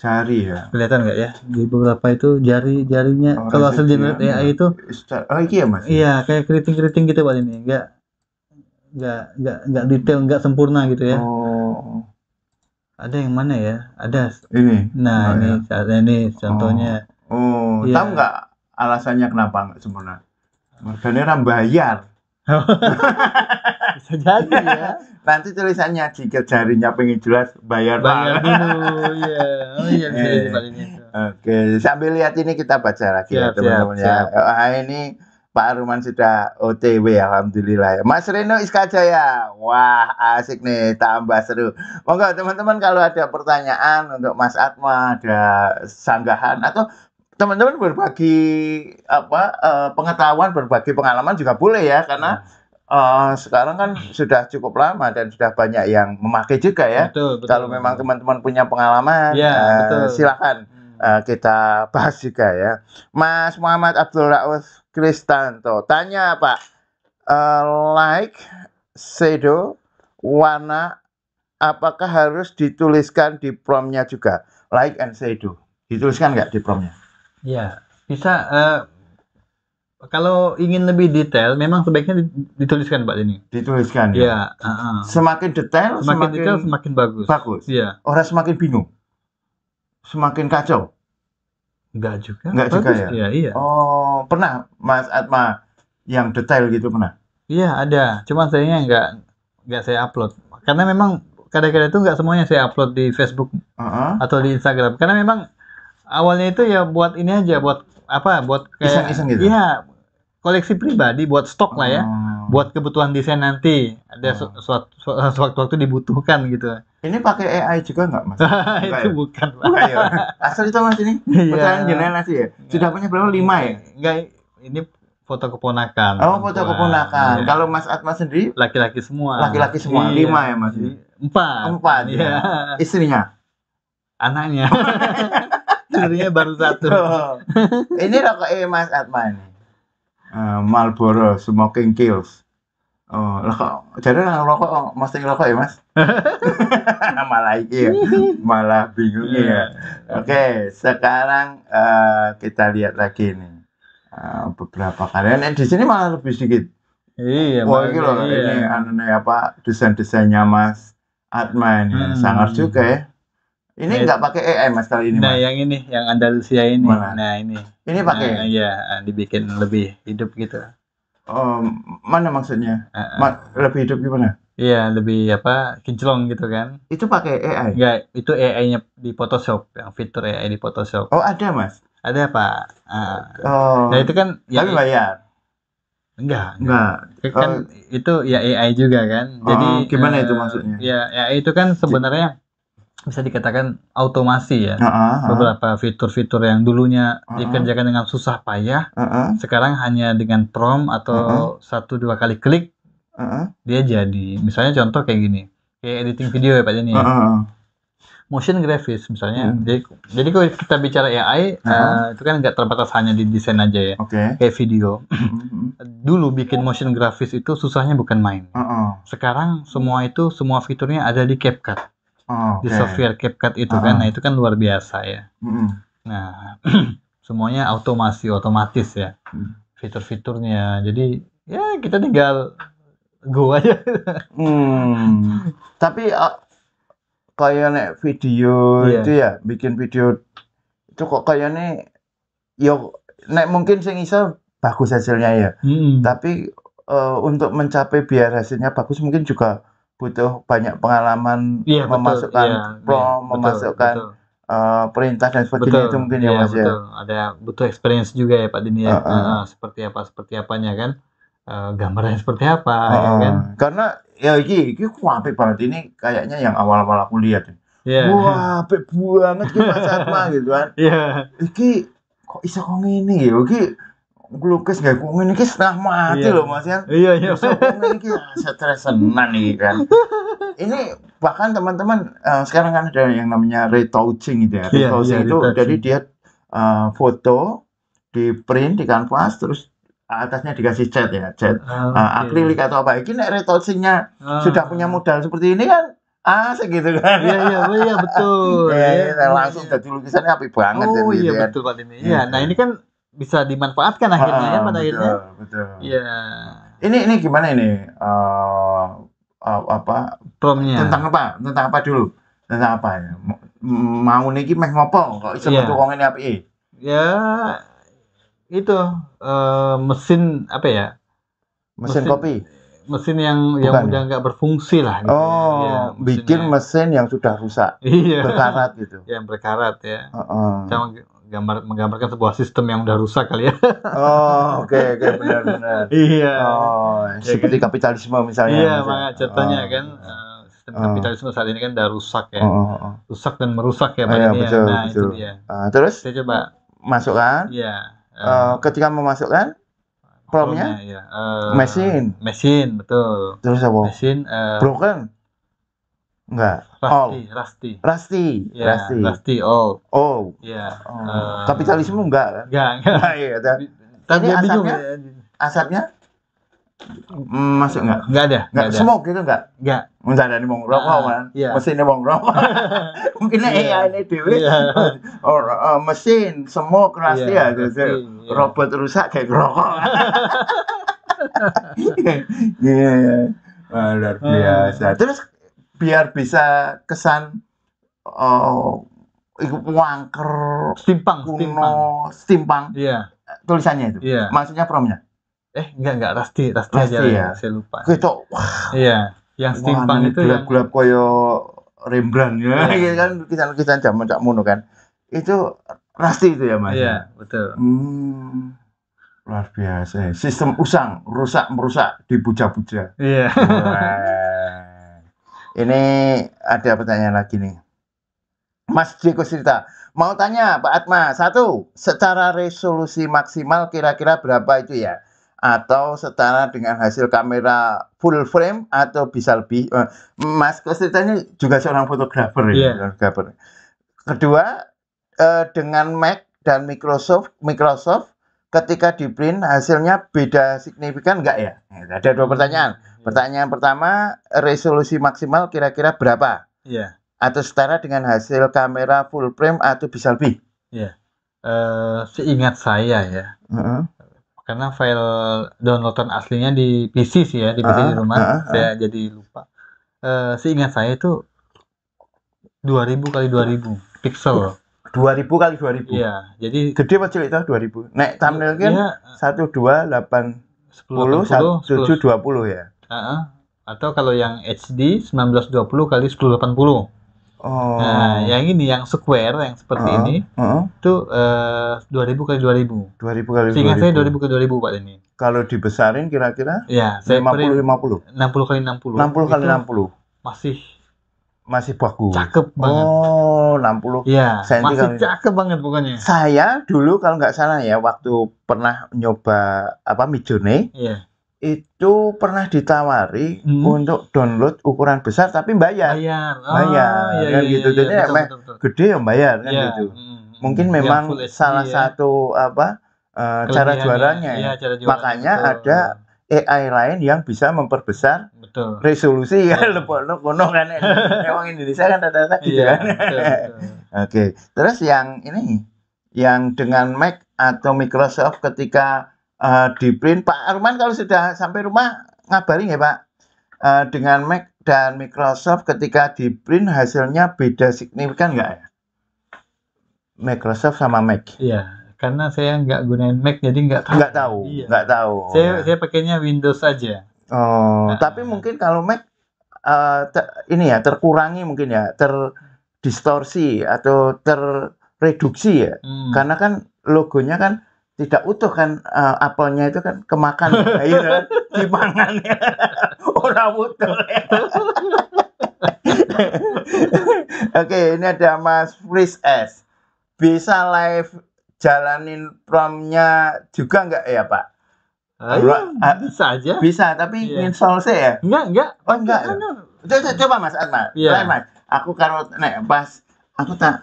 Speaker 2: Jari ya. Kelihatan nggak ya? Di beberapa itu jarinya. Kalau hasil generate AI itu.
Speaker 1: Iya Mas.
Speaker 2: Iya kayak keriting-keriting gitu Pak Dini. Nggak detail, nggak sempurna gitu ya. Ada yang mana ya? Ada.
Speaker 1: Ini.
Speaker 2: Nah ini contohnya.
Speaker 1: Ya. Tahu nggak alasannya kenapa nggak sempurna? Mereka bayar.
Speaker 2: Bisa jadi ya.
Speaker 1: Nanti tulisannya jika jarinya pengen jelas bayar
Speaker 2: dulu ya. Iya bisa jadi Pak ini.
Speaker 1: Oke, sambil lihat ini kita baca lagi ya teman-teman ya. Ini Pak Arman sudah OTW alhamdulillah ya. Mas Reno Iskajaya. Wah, asik nih, tambah seru. Monggo teman-teman kalau ada pertanyaan untuk Mas Atma, ada sanggahan atau teman-teman berbagi pengetahuan, berbagi pengalaman juga boleh ya, karena sekarang kan sudah cukup lama dan sudah banyak yang memakai juga ya.
Speaker 2: Betul,
Speaker 1: kalau memang teman-teman punya pengalaman, silakan kita bahas juga ya. Mas Muhammad Abdul Rauf Kristanto tanya Pak, like shadow warna apakah harus dituliskan di prompt-nya juga? Like and shadow dituliskan nggak di prompt-nya?
Speaker 2: Ya, bisa. Kalau ingin lebih detail, memang sebaiknya dituliskan Pak Dini.
Speaker 1: Dituliskan ya. Semakin detail,
Speaker 2: semakin bagus.
Speaker 1: Bagus.
Speaker 2: Iya.
Speaker 1: Orang semakin bingung, semakin kacau.
Speaker 2: Enggak juga.
Speaker 1: Enggak juga ya.
Speaker 2: Iya.
Speaker 1: Oh, pernah Mas Atma yang detail gitu pernah?
Speaker 2: Iya ada. Cuma sayangnya enggak saya upload. Karena memang kadang-kadang itu enggak semuanya saya upload di Facebook atau di Instagram. Karena memang awalnya itu ya buat ini aja, buat kayak
Speaker 1: iseng-iseng gitu.
Speaker 2: Iya. Koleksi pribadi buat stok lah ya, buat kebutuhan desain nanti ada sewaktu-waktu dibutuhkan gitu.
Speaker 1: Ini pakai AI juga nggak Mas?
Speaker 2: Itu bukan Pak.
Speaker 1: Ya. Asal itu Mas ini? Pertanyaan jenengan sih ya? Sudah punya berapa? 5 ya?
Speaker 2: Enggak, ini foto keponakan.
Speaker 1: Oh foto keponakan. Kalau Mas Atma sendiri?
Speaker 2: Laki-laki semua.
Speaker 1: Laki-laki semua. 5 ya Mas? 4 ya. Istrinya?
Speaker 2: Anaknya. Istrinya baru 1.
Speaker 1: Ini rokok Mas Atma ini. Marlboro Smoking Kills. Jadi rokok mesti ngerokok ya Mas? Malah iki ya. Malah bingung ya. Oke, sekarang kita lihat lagi nih beberapa karya. Di sini malah lebih sedikit.
Speaker 2: Iya.
Speaker 1: Wah, ini loh, ini desain-desainnya Mas Atma ini sangat juga ya. Ini nggak pakai AI Mas kali ini.
Speaker 2: Nah,
Speaker 1: Mas.
Speaker 2: yang ini, yang Andalusia ini.
Speaker 1: Mana?
Speaker 2: Nah, ini.
Speaker 1: Ini pakai?
Speaker 2: Iya, dibikin lebih hidup gitu.
Speaker 1: Mana maksudnya? Lebih hidup gimana?
Speaker 2: Iya, lebih kinclong gitu kan.
Speaker 1: Itu pakai AI?
Speaker 2: Enggak, itu AI-nya di Photoshop, yang fitur AI di Photoshop.
Speaker 1: Oh, ada Mas?
Speaker 2: Ada Pak. Nah, itu kan.
Speaker 1: Tapi bayar?
Speaker 2: Enggak. Kan itu ya AI juga kan. Jadi
Speaker 1: gimana itu maksudnya?
Speaker 2: Ya, AI itu kan sebenarnya bisa dikatakan automasi ya. Beberapa fitur-fitur yang dulunya dikerjakan dengan susah payah, sekarang hanya dengan prompt atau 1-2 kali klik, dia jadi. Misalnya contoh kayak gini, kayak editing video ya Pak Jenny. Motion graphics misalnya. Jadi kalau kita bicara AI, itu kan nggak terbatas hanya di desain aja ya. Kayak video. Dulu bikin motion graphics itu susahnya bukan main. Sekarang semua fiturnya ada di CapCut. Di software CapCut itu kan, nah itu kan luar biasa ya. Nah, semuanya otomatis ya, fitur-fiturnya. Jadi ya kita tinggal go aja.
Speaker 1: Tapi kayak video itu ya, bikin video itu kok kayaknya mungkin sing iso bagus hasilnya ya. Tapi untuk mencapai biar hasilnya bagus mungkin juga butuh banyak pengalaman
Speaker 2: Iya, betul.
Speaker 1: memasukkan
Speaker 2: Iya,
Speaker 1: prompt,
Speaker 2: iya, betul,
Speaker 1: memasukkan
Speaker 2: betul.
Speaker 1: perintah dan sebagainya
Speaker 2: Betul,
Speaker 1: itu mungkin ya
Speaker 2: iya,
Speaker 1: Mas ya.
Speaker 2: betul. Ada butuh experience juga ya Pak Dini ya.
Speaker 1: Heeh.
Speaker 2: Seperti apanya kan. Gambarnya seperti apa ya
Speaker 1: Heeh.
Speaker 2: kan.
Speaker 1: Karena ya iki apik banget ini kayaknya yang awal-awal aku lihat.
Speaker 2: Iya.
Speaker 1: Wah, apik banget ki Mas Atma gitu kan.
Speaker 2: Iya.
Speaker 1: Iki kok iso kok ngene ya? Iki ngelukis gawe kok ngene iki setengah mati
Speaker 2: Iya.
Speaker 1: loh Mas ya.
Speaker 2: Iya, iya.
Speaker 1: Iso kok ngene iki stres tenan iki kan. Ini bahkan teman-teman sekarang kan ada yang namanya retouching gitu ya.
Speaker 2: Iya,
Speaker 1: Retouching
Speaker 2: iya,
Speaker 1: itu
Speaker 2: retouching.
Speaker 1: jadi dia foto di print di kanvas terus atasnya dikasih cat ya, cat akrilik atau apa. Ini nek retouchingnya sudah punya modal seperti ini kan asik gitu kan.
Speaker 2: Iya, iya, iya, betul.
Speaker 1: Ya, langsung jadi lukisannya apik banget
Speaker 2: Oh
Speaker 1: gitu
Speaker 2: iya,
Speaker 1: kan.
Speaker 2: betul Pak Dini. Iya, nah ini kan bisa dimanfaatkan akhirnya ya pada akhirnya.
Speaker 1: Betul.
Speaker 2: Iya.
Speaker 1: Ini gimana ini? Apa?
Speaker 2: Promnya.
Speaker 1: Tentang apa? Tentang apa dulu? Tentang apa ya? Mau niki meh ngopo kok iso metu wong ngene apike?
Speaker 2: Ya itu mesin apa ya?
Speaker 1: Mesin kopi.
Speaker 2: Mesin yang udah nggak berfungsi lah gitu.
Speaker 1: Oh, ya, bikin mesin yang sudah rusak.
Speaker 2: Iya.
Speaker 1: Berkarat gitu.
Speaker 2: Yang berkarat ya.
Speaker 1: Sama
Speaker 2: menggambarkan sebuah sistem yang udah rusak kali ya.
Speaker 1: Oh, oke, benar-benar.
Speaker 2: Iya.
Speaker 1: Oh, seperti kapitalisme misalnya.
Speaker 2: Iya, makanya contohnya kan sistem kapitalisme saat ini kan udah rusak ya. Rusak dan merusak ya Pak ini.
Speaker 1: Betul,
Speaker 2: nah,
Speaker 1: betul.
Speaker 2: itu dia.
Speaker 1: Terus
Speaker 2: saya coba
Speaker 1: masukkan.
Speaker 2: Iya.
Speaker 1: Ketika memasukkan promnya,
Speaker 2: ya.
Speaker 1: mesin,
Speaker 2: betul.
Speaker 1: Terus apa?
Speaker 2: Mesin
Speaker 1: broken, enggak, rusty,
Speaker 2: ya, rusty, old.
Speaker 1: Oh,
Speaker 2: ya.
Speaker 1: Kapitalisme enggak kan?
Speaker 2: Enggak.
Speaker 1: Iya,
Speaker 2: Tapi
Speaker 1: asapnya, asapnya masuk enggak?
Speaker 2: Enggak ada.
Speaker 1: Smoke gitu enggak?
Speaker 2: Enggak.
Speaker 1: Misalnya ini mau ngerokok kan, mesinnya mau ngerokok. Mungkin ini dewe. Mesin, smoke, rusty ya, robot rusak kayak ngerokok. Iya, luar biasa. Terus biar bisa kesan wangker, stimpang.
Speaker 2: Iya.
Speaker 1: Tulisannya itu.
Speaker 2: Iya.
Speaker 1: Maksudnya promnya.
Speaker 2: Enggak, rusty aja ya. Saya lupa.
Speaker 1: Gitu.
Speaker 2: Iya, yang stimpang itu yang
Speaker 1: gelap-gelap koyo Rembrandt ya, gitu kan lukisan-lukisan zaman Cak Mono kan. Itu rusty itu ya, Mas.
Speaker 2: Iya, betul.
Speaker 1: Luar biasa. Sistem usang, merusak, dipuja-puja.
Speaker 2: Iya.
Speaker 1: Ini ada pertanyaan lagi nih. Mas Jeko cerita, mau tanya Pak Atma, satu, secara resolusi maksimal kira-kira berapa itu ya? Atau setara dengan hasil kamera full frame atau bisa lebih? Mas ceritanya juga seorang fotografer ya. Kedua, dengan Mac dan Microsoft ketika di print hasilnya beda signifikan enggak ya? Ada dua pertanyaan. Pertanyaan pertama, resolusi maksimal kira-kira berapa?
Speaker 2: Iya.
Speaker 1: Atau setara dengan hasil kamera full frame atau bisa lebih?
Speaker 2: Iya. Seingat saya ya. Karena file downloadan aslinya di PC sih ya, di PC di rumah. Saya jadi lupa. Seingat saya itu 2000 kali 2000 pixel.
Speaker 1: 2000 kali 2000.
Speaker 2: Iya, jadi
Speaker 1: gede apa cilik itu 2000. Nek thumbnail kan 1280 1720 ya.
Speaker 2: Atau kalau yang HD 1920 kali 1080. Nah, yang ini yang square yang seperti ini itu 2000 kali 2000.
Speaker 1: 2000 kali 2000.
Speaker 2: Seingat saya 2000 kali 2000 Pak ini.
Speaker 1: Kalau dibesarin kira-kira?
Speaker 2: Ya, saya
Speaker 1: 50
Speaker 2: 60 kali 60.
Speaker 1: 60 kali 60.
Speaker 2: Masih
Speaker 1: bagus.
Speaker 2: Cakep banget.
Speaker 1: 60
Speaker 2: cm. Masih cakep banget pokoknya.
Speaker 1: Saya dulu kalau nggak salah ya waktu pernah nyoba Midjourney.
Speaker 2: Iya.
Speaker 1: Itu pernah ditawari untuk download ukuran besar tapi bayar. Kan gitu. Jadi gede yang bayar kan gitu. Mungkin memang salah satu cara jualannya. Makanya ada AI lain yang bisa memperbesar resolusi kan kono kan. Memang Indonesia kan rata-rata gitu kan. Oke. Terus yang ini yang dengan Mac atau Microsoft ketika di print, Pak Arman kalau sudah sampai rumah ngabarin ya Pak, dengan Mac dan Microsoft ketika di print hasilnya beda signifikan nggak ya? Microsoft sama Mac?
Speaker 2: Iya, karena saya nggak gunain Mac jadi nggak tahu.
Speaker 1: Nggak tahu.
Speaker 2: Saya pakainya Windows aja.
Speaker 1: Tapi mungkin kalau Mac ini ya terkurangi mungkin ya, terdistorsi atau terreduksi ya. Karena kan logonya kan tidak utuh kan, apelnya itu kan kemakan ya, gitu kan, dimangan ya. Ora utuh ya. Oke, ini ada Mas Fris S. Bisa live jalanin promnya juga nggak ya Pak?
Speaker 2: Bisa aja.
Speaker 1: Bisa, tapi install saya ya?
Speaker 2: Enggak.
Speaker 1: Oh enggak ya? Coba Mas Atma, Mas. Aku karo nek pas aku tak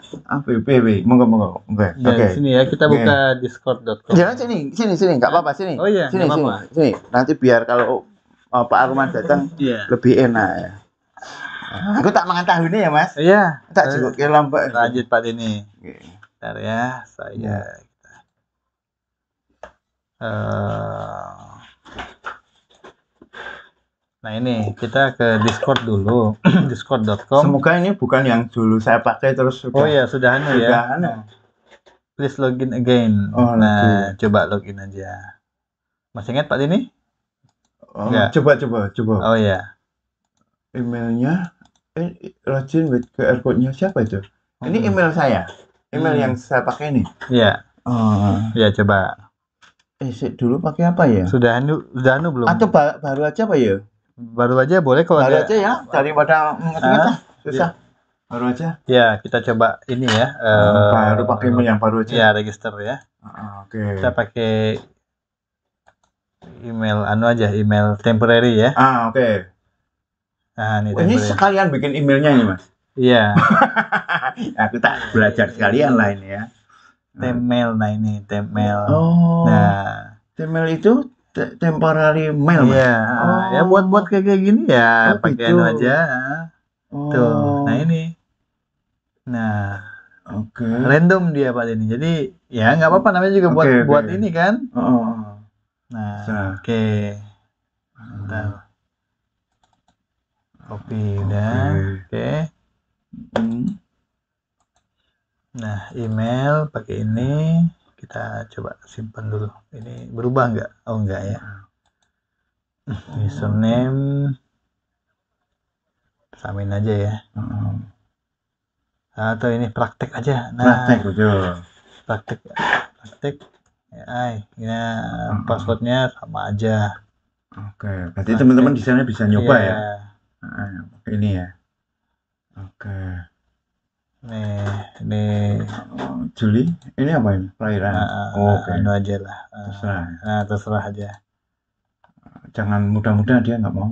Speaker 1: monggo.
Speaker 2: Oke. Sini ya, kita buka discord.com.
Speaker 1: Jangan sini, enggak apa-apa sini.
Speaker 2: Oh iya,
Speaker 1: sini. Nanti biar kalau Pak Arman datang lebih enak ya. Aku tak mangan tahu ini ya Mas.
Speaker 2: Iya.
Speaker 1: Tak juga ke lombok.
Speaker 2: Lanjut Pak ini. Bentar ya, saya nah ini kita ke Discord dulu, discord.com.
Speaker 1: Semoga ini bukan yang dulu saya pakai terus sudah.
Speaker 2: Oh iya, sudah ya. Please login again. Nah, coba login aja. Masih ingat Pak ini?
Speaker 1: Enggak. Coba.
Speaker 2: Oh iya.
Speaker 1: Emailnya login with QR code-nya siapa itu? Ini email saya. Email yang saya pakai ini.
Speaker 2: Iya. Ya coba.
Speaker 1: Dulu pakai apa ya?
Speaker 2: Sudah belum?
Speaker 1: Atau baru aja apa ya?
Speaker 2: Baru aja boleh kalau
Speaker 1: baru aja ya, daripada ngetik susah. Baru aja.
Speaker 2: Ya, kita coba ini ya.
Speaker 1: Baru pakai email yang baru aja.
Speaker 2: Ya, register ya.
Speaker 1: Oke.
Speaker 2: Kita pakai email email temporary ya.
Speaker 1: Oke.
Speaker 2: Nah,
Speaker 1: ini sekalian bikin emailnya nih Mas.
Speaker 2: Iya.
Speaker 1: Aku tak belajar sekalian lah ini ya.
Speaker 2: Temmail, nah ini temmail.
Speaker 1: Nah, temmail itu temporary mail.
Speaker 2: Iya. Ya buat kayak gini ya, pakai anu aja. Tuh, nah ini. Nah, random dia Pak ini. Jadi ya nggak apa-apa, namanya juga buat ini kan. Nah, oke. Bentar. Copy udah. Oke. Nah, email pakai ini. Kita coba simpan dulu. Ini berubah nggak? Oh enggak ya. Username samain aja ya. Atau ini praktek aja. Nah, praktek. Ya, passwordnya sama aja.
Speaker 1: Oke, berarti teman-teman di sana bisa nyoba ya. Ini ya. Oke. Ini Juli. Ini apa ini? Pelahiran.
Speaker 2: Oke. Anu aja lah.
Speaker 1: Terserah.
Speaker 2: Nah, terserah aja.
Speaker 1: Jangan mudah-mudah dia nggak mau.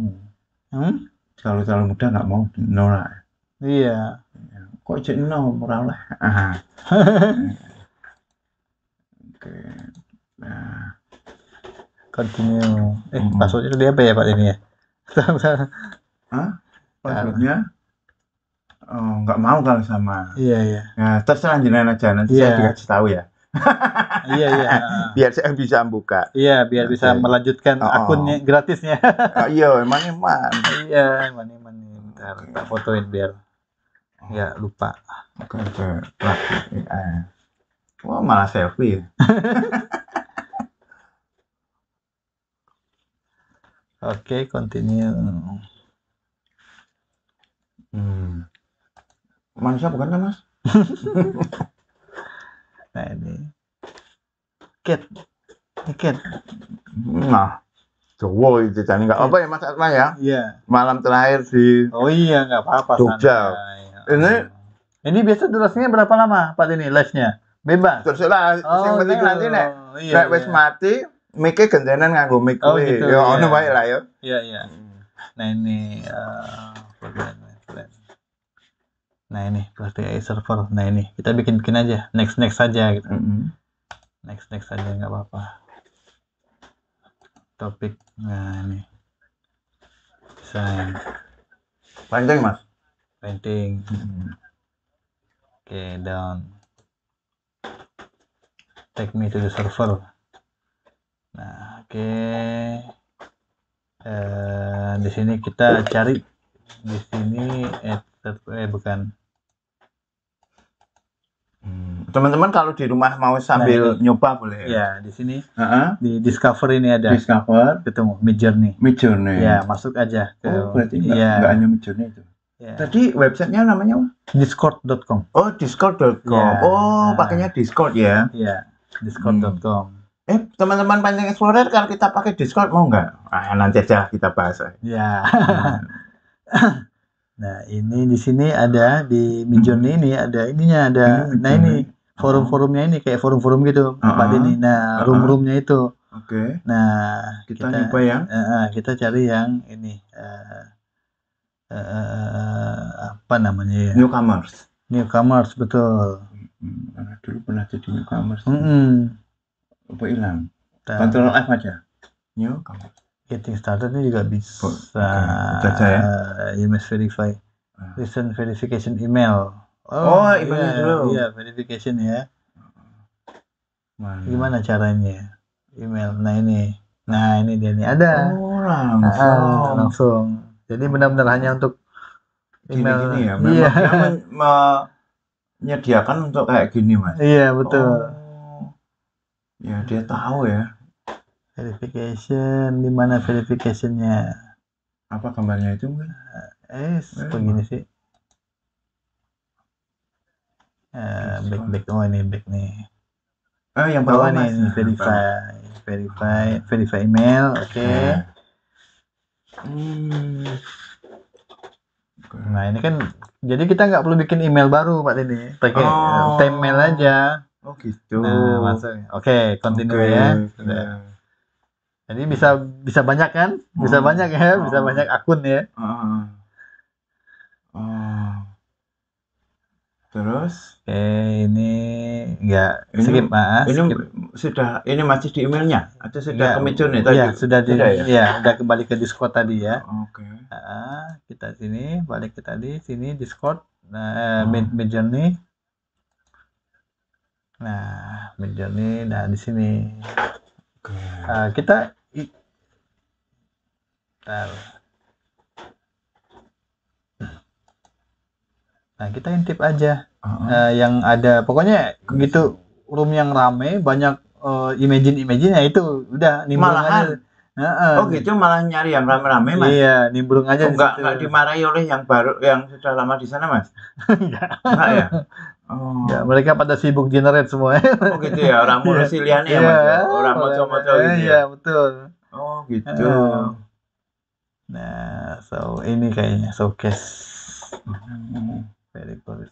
Speaker 1: Kalau terlalu mudah nggak mau, nolak.
Speaker 2: Iya.
Speaker 1: Kok jadi murah lah. Oke. Nah.
Speaker 2: Continue. Passwordnya tadi apa ya Pak ini ya?
Speaker 1: Passwordnya? Nggak mau kalau sama.
Speaker 2: Iya.
Speaker 1: Nah, terserah jenengan aja, nanti saya dikasih tahu ya.
Speaker 2: Iya.
Speaker 1: Biar saya bisa buka.
Speaker 2: Iya, biar bisa melanjutkan akunnya gratisnya.
Speaker 1: Iya, emang.
Speaker 2: Iya, emang. Bentar, tak fotoin biar nggak lupa.
Speaker 1: Oke. Wah, malah selfie.
Speaker 2: Oke, continue.
Speaker 1: Manusia bukan kan Mas?
Speaker 2: Nah ini cat.
Speaker 1: Nah, Jawa itu jadi nggak apa ya Mas Atma ya?
Speaker 2: Iya.
Speaker 1: Malam terakhir di.
Speaker 2: Oh iya, nggak apa-apa.
Speaker 1: Jogja.
Speaker 2: Ini biasa durasinya berapa lama Pak ini live-nya? Bebas.
Speaker 1: Terserah. Yang penting nanti nek wis mati, mic-e gentenan nganggo mic kuwi.
Speaker 2: Gitu,
Speaker 1: ya ono wae lah ya.
Speaker 2: Iya. Nah ini nah ini plastik server. Nah ini kita bikin aja, next saja gitu. Next saja nggak apa-apa. Topik. Nah ini desain.
Speaker 1: Painting Mas.
Speaker 2: Painting. Oke, down. Take me to the server. Nah, oke. Di sini kita cari di sini bukan.
Speaker 1: Teman-teman kalau di rumah mau sambil nyoba boleh.
Speaker 2: Ya, di sini di Discover ini ada.
Speaker 1: Discover.
Speaker 2: Ketemu Midjourney.
Speaker 1: Midjourney.
Speaker 2: Ya, masuk aja.
Speaker 1: Berarti nggak hanya Midjourney itu. Ya. Tadi websitenya namanya apa?
Speaker 2: Discord.com.
Speaker 1: Oh, Discord.com. Ya. Pakainya Discord ya?
Speaker 2: Iya, Discord.com.
Speaker 1: Teman-teman Pancing Explorer, kalau kita pakai Discord mau nggak? Nanti aja kita bahas.
Speaker 2: Ya. Nah, ini di sini ada di Midjourney ini ada ininya ada. Nah, ini forum-forumnya ini kayak forum-forum gitu, Pak Dini. Nah, room-roomnya itu.
Speaker 1: Oke.
Speaker 2: Nah,
Speaker 1: kita nyoba yang
Speaker 2: kita cari yang ini apa namanya ya? Newcomers, betul.
Speaker 1: Dulu pernah jadi newcomers. Apa hilang? Control F aja. Newcomers.
Speaker 2: Getting started ini juga bisa. Email verify. Recent verification email.
Speaker 1: Emailnya dulu.
Speaker 2: Iya, verification ya. Gimana caranya? Email. Nah, ini dia nih ada. Langsung. Jadi benar-benar hanya untuk email.
Speaker 1: Gini ya. Memang dia menyediakan untuk kayak gini, Mas.
Speaker 2: Iya, betul.
Speaker 1: Ya, dia tahu ya.
Speaker 2: Verification, di mana verificationnya?
Speaker 1: Apa gambarnya itu mungkin?
Speaker 2: Begini sih. Back. Ini back nih.
Speaker 1: Yang bawah nih,
Speaker 2: verify email, oke. Nah, ini kan, jadi kita nggak perlu bikin email baru, Pak Dini. Pakai Temmail aja.
Speaker 1: Oh gitu.
Speaker 2: Nah, masuk. Oke, continue ya. Sudah. Jadi bisa banyak kan? Bisa banyak ya, bisa banyak akun ya.
Speaker 1: Terus?
Speaker 2: Ini enggak skip, Mas.
Speaker 1: Ini masih di emailnya atau sudah ke Midjourney tadi?
Speaker 2: Iya, sudah kembali ke Discord tadi ya.
Speaker 1: Oke.
Speaker 2: Kita sini, balik ke tadi, sini Discord. Nah, Midjourney. Nah, Midjourney, di sini. Kita kita intip aja yang ada, pokoknya gitu, room yang rame, banyak imagine ya itu udah nimbrung aja.
Speaker 1: Gitu, malah nyari yang rame-rame, Mas.
Speaker 2: Iya, nimbrung aja.
Speaker 1: Nggak dimarahi oleh yang baru, yang sudah lama di sana, Mas? Enggak ya?
Speaker 2: Ya, mereka pada sibuk generate semua.
Speaker 1: Gitu ya, orang Murusiliane ya, Mas. Orang moco-moco gitu.
Speaker 2: Iya, betul.
Speaker 1: Gitu.
Speaker 2: Nah, ini kayaknya showcase. Very good.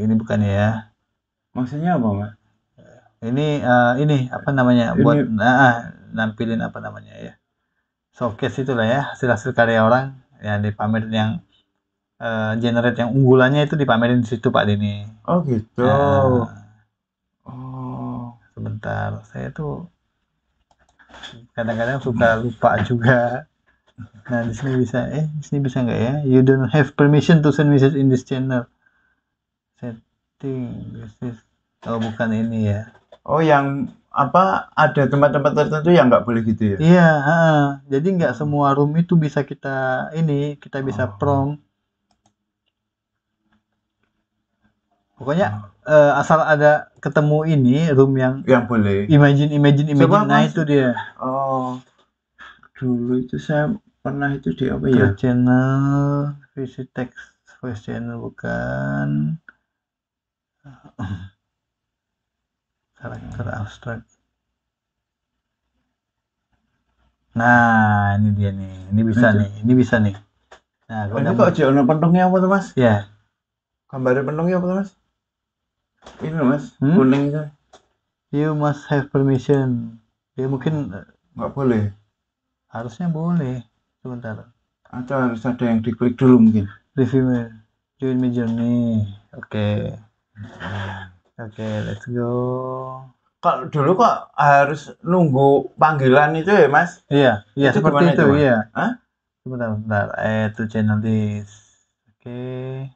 Speaker 2: Ini bukan ya.
Speaker 1: Maksudnya apa, Mas?
Speaker 2: Ini apa namanya? Buat nampilin apa namanya ya? Showcase itulah ya, hasil-hasil karya orang yang dipamerin, yang generate yang unggulannya itu dipamerin di situ, Pak Dini.
Speaker 1: Gitu.
Speaker 2: Sebentar, saya tuh kadang-kadang suka lupa juga. Nah, di sini bisa nggak ya? You don't have permission to send message in this channel. Setting, bukan ini ya.
Speaker 1: Yang apa, ada tempat-tempat tertentu yang nggak boleh gitu ya?
Speaker 2: Iya, jadi nggak semua room itu bisa kita bisa prompt. Pokoknya asal ada ketemu ini room yang
Speaker 1: boleh.
Speaker 2: Imagine. Nah, itu dia.
Speaker 1: Dulu itu saya pernah itu di apa ya?
Speaker 2: Channel, visit text, voice channel bukan. Karakter abstrak. Nah, ini dia nih. Ini bisa nih. Nah,
Speaker 1: ini kok jono pentungnya apa tuh, Mas?
Speaker 2: Ya.
Speaker 1: Gambar pentungnya apa tuh, Mas? Ini loh, Mas, kuning itu.
Speaker 2: You must have permission. Ya mungkin
Speaker 1: nggak boleh.
Speaker 2: Harusnya boleh. Sebentar.
Speaker 1: Atau harus ada yang diklik dulu mungkin.
Speaker 2: Review join Midjourney. Oke, let's go.
Speaker 1: Kalau dulu kok harus nunggu panggilan itu ya, Mas?
Speaker 2: Iya, seperti itu, iya.
Speaker 1: Hah?
Speaker 2: Sebentar. To channel this. Oke.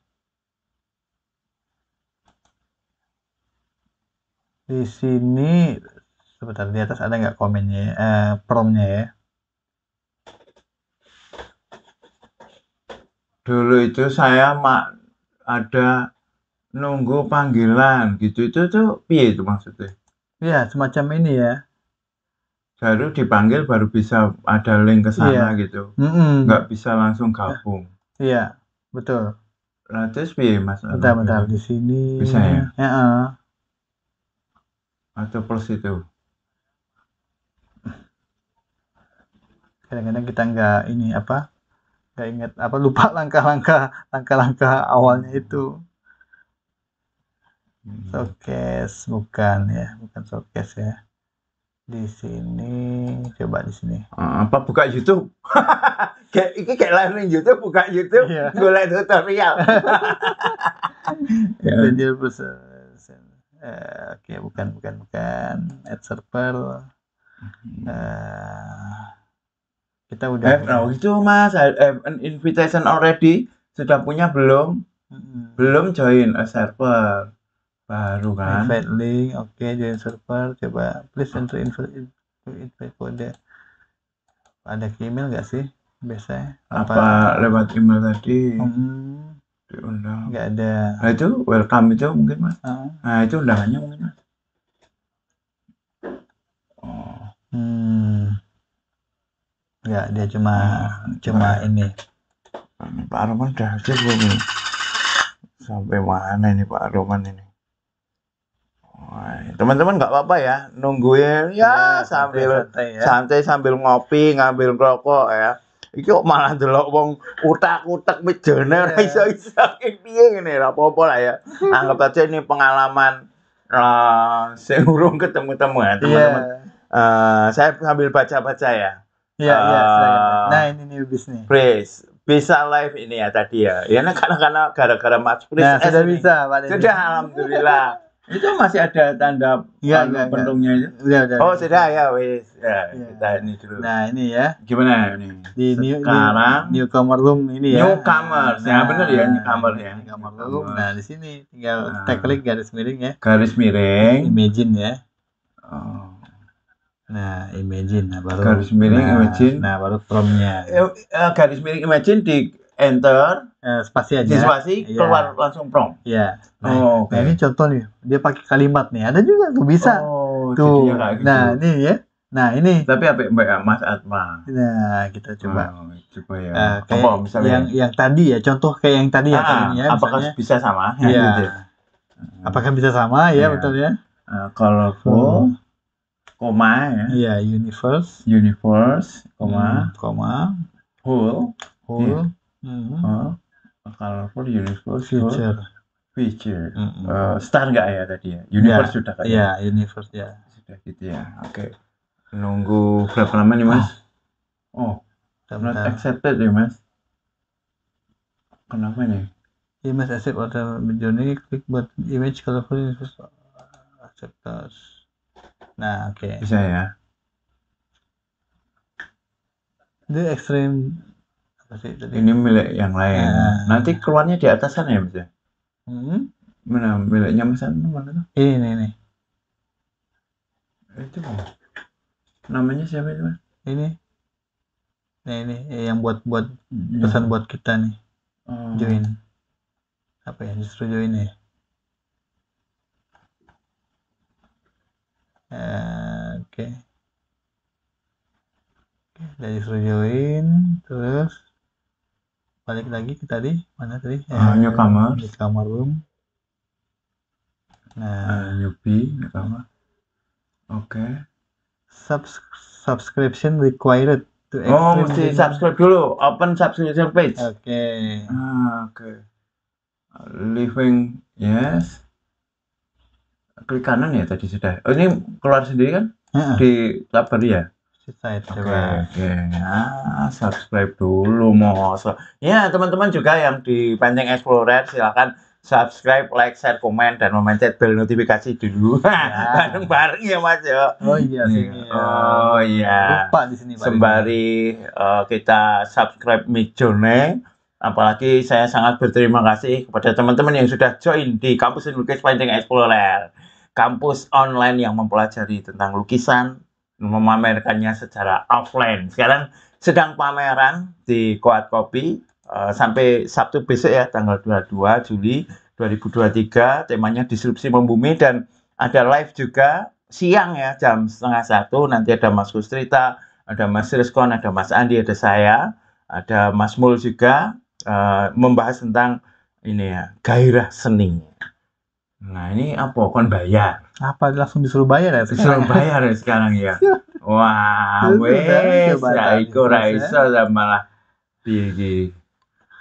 Speaker 2: Di sini sebentar, di atas ada nggak komennya, promnya ya?
Speaker 1: Dulu itu saya ada nunggu panggilan gitu, itu tuh piye itu maksudnya?
Speaker 2: Iya, semacam ini ya.
Speaker 1: Baru dipanggil baru bisa ada link ke sana gitu. Nggak bisa langsung gabung.
Speaker 2: Iya, betul.
Speaker 1: Nah, terus piye Mas?
Speaker 2: Bentar, di sini.
Speaker 1: Bisa ya?
Speaker 2: Heeh.
Speaker 1: Atau plus itu?
Speaker 2: Kadang-kadang kita nggak ingat lupa langkah awalnya itu. Showcase bukan showcase ya. Di sini, coba di sini.
Speaker 1: Apa buka YouTube? kayak live YouTube, buka YouTube, golek tutorial.
Speaker 2: Danger person. Oke, bukan. Add server. Kita udah.
Speaker 1: Itu Mas, an invitation already. Sudah punya belum? Belum join a server. Baru kan?
Speaker 2: Invite link, oke, join server. Coba please enter invite kode. Ada email nggak sih biasanya?
Speaker 1: Apa lewat email tadi? Diundang.
Speaker 2: Nggak ada.
Speaker 1: Nah itu welcome itu mungkin Mas. Nah itu undangannya mungkin Mas.
Speaker 2: Nggak, dia cuma ini.
Speaker 1: Pak Roman udah aja belum ini. Sampai mana ini Pak Roman ini? Teman-teman nggak apa-apa ya, nungguin ya sambil santai sambil ngopi, ngambil rokok ya. Iki kok malah delok wong utak-utak mejane ora iso-iso piye ngene, ora apa-apa lah ya. Anggap aja ini pengalaman sing urung ketemu-temu ya, teman-teman. Saya sambil baca-baca ya.
Speaker 2: Iya, nah ini newbies nih.
Speaker 1: Please, bisa live ini ya tadi ya. Ya karena gara-gara Mas Pris.
Speaker 2: Nah, sudah bisa Pak.
Speaker 1: Sudah, alhamdulillah. Itu masih ada tanda penuhnya itu?
Speaker 2: Udah.
Speaker 1: Oh, sudah ya, wis. Ya, kita ini dulu.
Speaker 2: Nah, ini ya.
Speaker 1: Gimana ini?
Speaker 2: Di
Speaker 1: sekarang
Speaker 2: newcomer room ini ya.
Speaker 1: Newcomer. Ya benar ya, newcomer ya.
Speaker 2: Newcomer room. Nah, di sini tinggal klik garis miring ya.
Speaker 1: Garis miring.
Speaker 2: Imagine ya.
Speaker 1: Oh.
Speaker 2: Nah, imagine. Nah, baru
Speaker 1: garis miring imagine.
Speaker 2: Nah, baru promnya.
Speaker 1: Garis miring imagine di enter.
Speaker 2: Spasi aja.
Speaker 1: Di spasi keluar langsung prom.
Speaker 2: Iya. Nah, ini contoh nih. Dia pakai kalimat nih. Ada juga tuh bisa. Tuh. Gitu. Nah, ini ya. Nah, ini.
Speaker 1: Tapi apa Mbak Mas Atma?
Speaker 2: Nah, kita coba.
Speaker 1: Coba ya.
Speaker 2: Kayak misalnya yang tadi ya, contoh kayak yang tadi ya.
Speaker 1: Apakah bisa sama?
Speaker 2: Iya. Gitu. Apakah bisa sama? Ya, betul ya.
Speaker 1: Colorful, koma ya.
Speaker 2: Iya, universe,
Speaker 1: koma, whole. Colorful, universe, feature. Star nggak ya tadi ya? Universe sudah kan?
Speaker 2: Iya, universe ya.
Speaker 1: Sudah gitu ya. Oke. Nunggu berapa lama nih Mas? Not accepted ya Mas? Kenapa nih?
Speaker 2: Iya Mas, accept order journey, klik buat image colorful universe. Accept. Nah, oke.
Speaker 1: Bisa ya.
Speaker 2: Itu ekstrim.
Speaker 1: Ini milik yang lain. Nanti keluarnya di atas sana ya Mas ya? Mana miliknya Mas mana tuh?
Speaker 2: Ini.
Speaker 1: Itu namanya siapa itu Mas?
Speaker 2: Ini. Nah ini yang buat pesan buat kita nih. Join. Apa ya? Justru join ya. Oke. Udah justru join, terus balik lagi ke tadi, mana tadi? Newcomer room. Nah,
Speaker 1: newcomer. Oke.
Speaker 2: Subscription required to
Speaker 1: mesti subscribe dulu. Open subscription page.
Speaker 2: Oke.
Speaker 1: Oke. Living, yes. Klik kanan ya tadi sudah. Oh, ini keluar sendiri kan? Di tab tadi ya? Oke. Subscribe dulu ya teman-teman juga yang di Penteng Explorer silakan subscribe, like, share, komen dan memencet bel notifikasi dulu. Bareng-bareng ya Mas ya.
Speaker 2: Oh iya sini.
Speaker 1: Oh iya.
Speaker 2: Lupa di sini
Speaker 1: sembari kita subscribe Midjourney. Apalagi saya sangat berterima kasih kepada teman-teman yang sudah join di kampus lukis Penteng Explorer. Kampus online yang mempelajari tentang lukisan, memamerkannya secara offline. Sekarang sedang pameran di Quad Copy sampai Sabtu besok ya, tanggal 22 Juli 2023, temanya disrupsi membumi, dan ada live juga siang ya, jam 12:30. Nanti ada Mas Kustrita, ada Mas Rizkon, ada Mas Andi, ada saya, ada Mas Mul juga, membahas tentang ini ya, gairah seni. Nah, ini apa? Kon bayar.
Speaker 2: Apa langsung disuruh bayar ya?
Speaker 1: Disuruh bayar ya sekarang ya. Wah, wes, ya iku ra iso malah piye.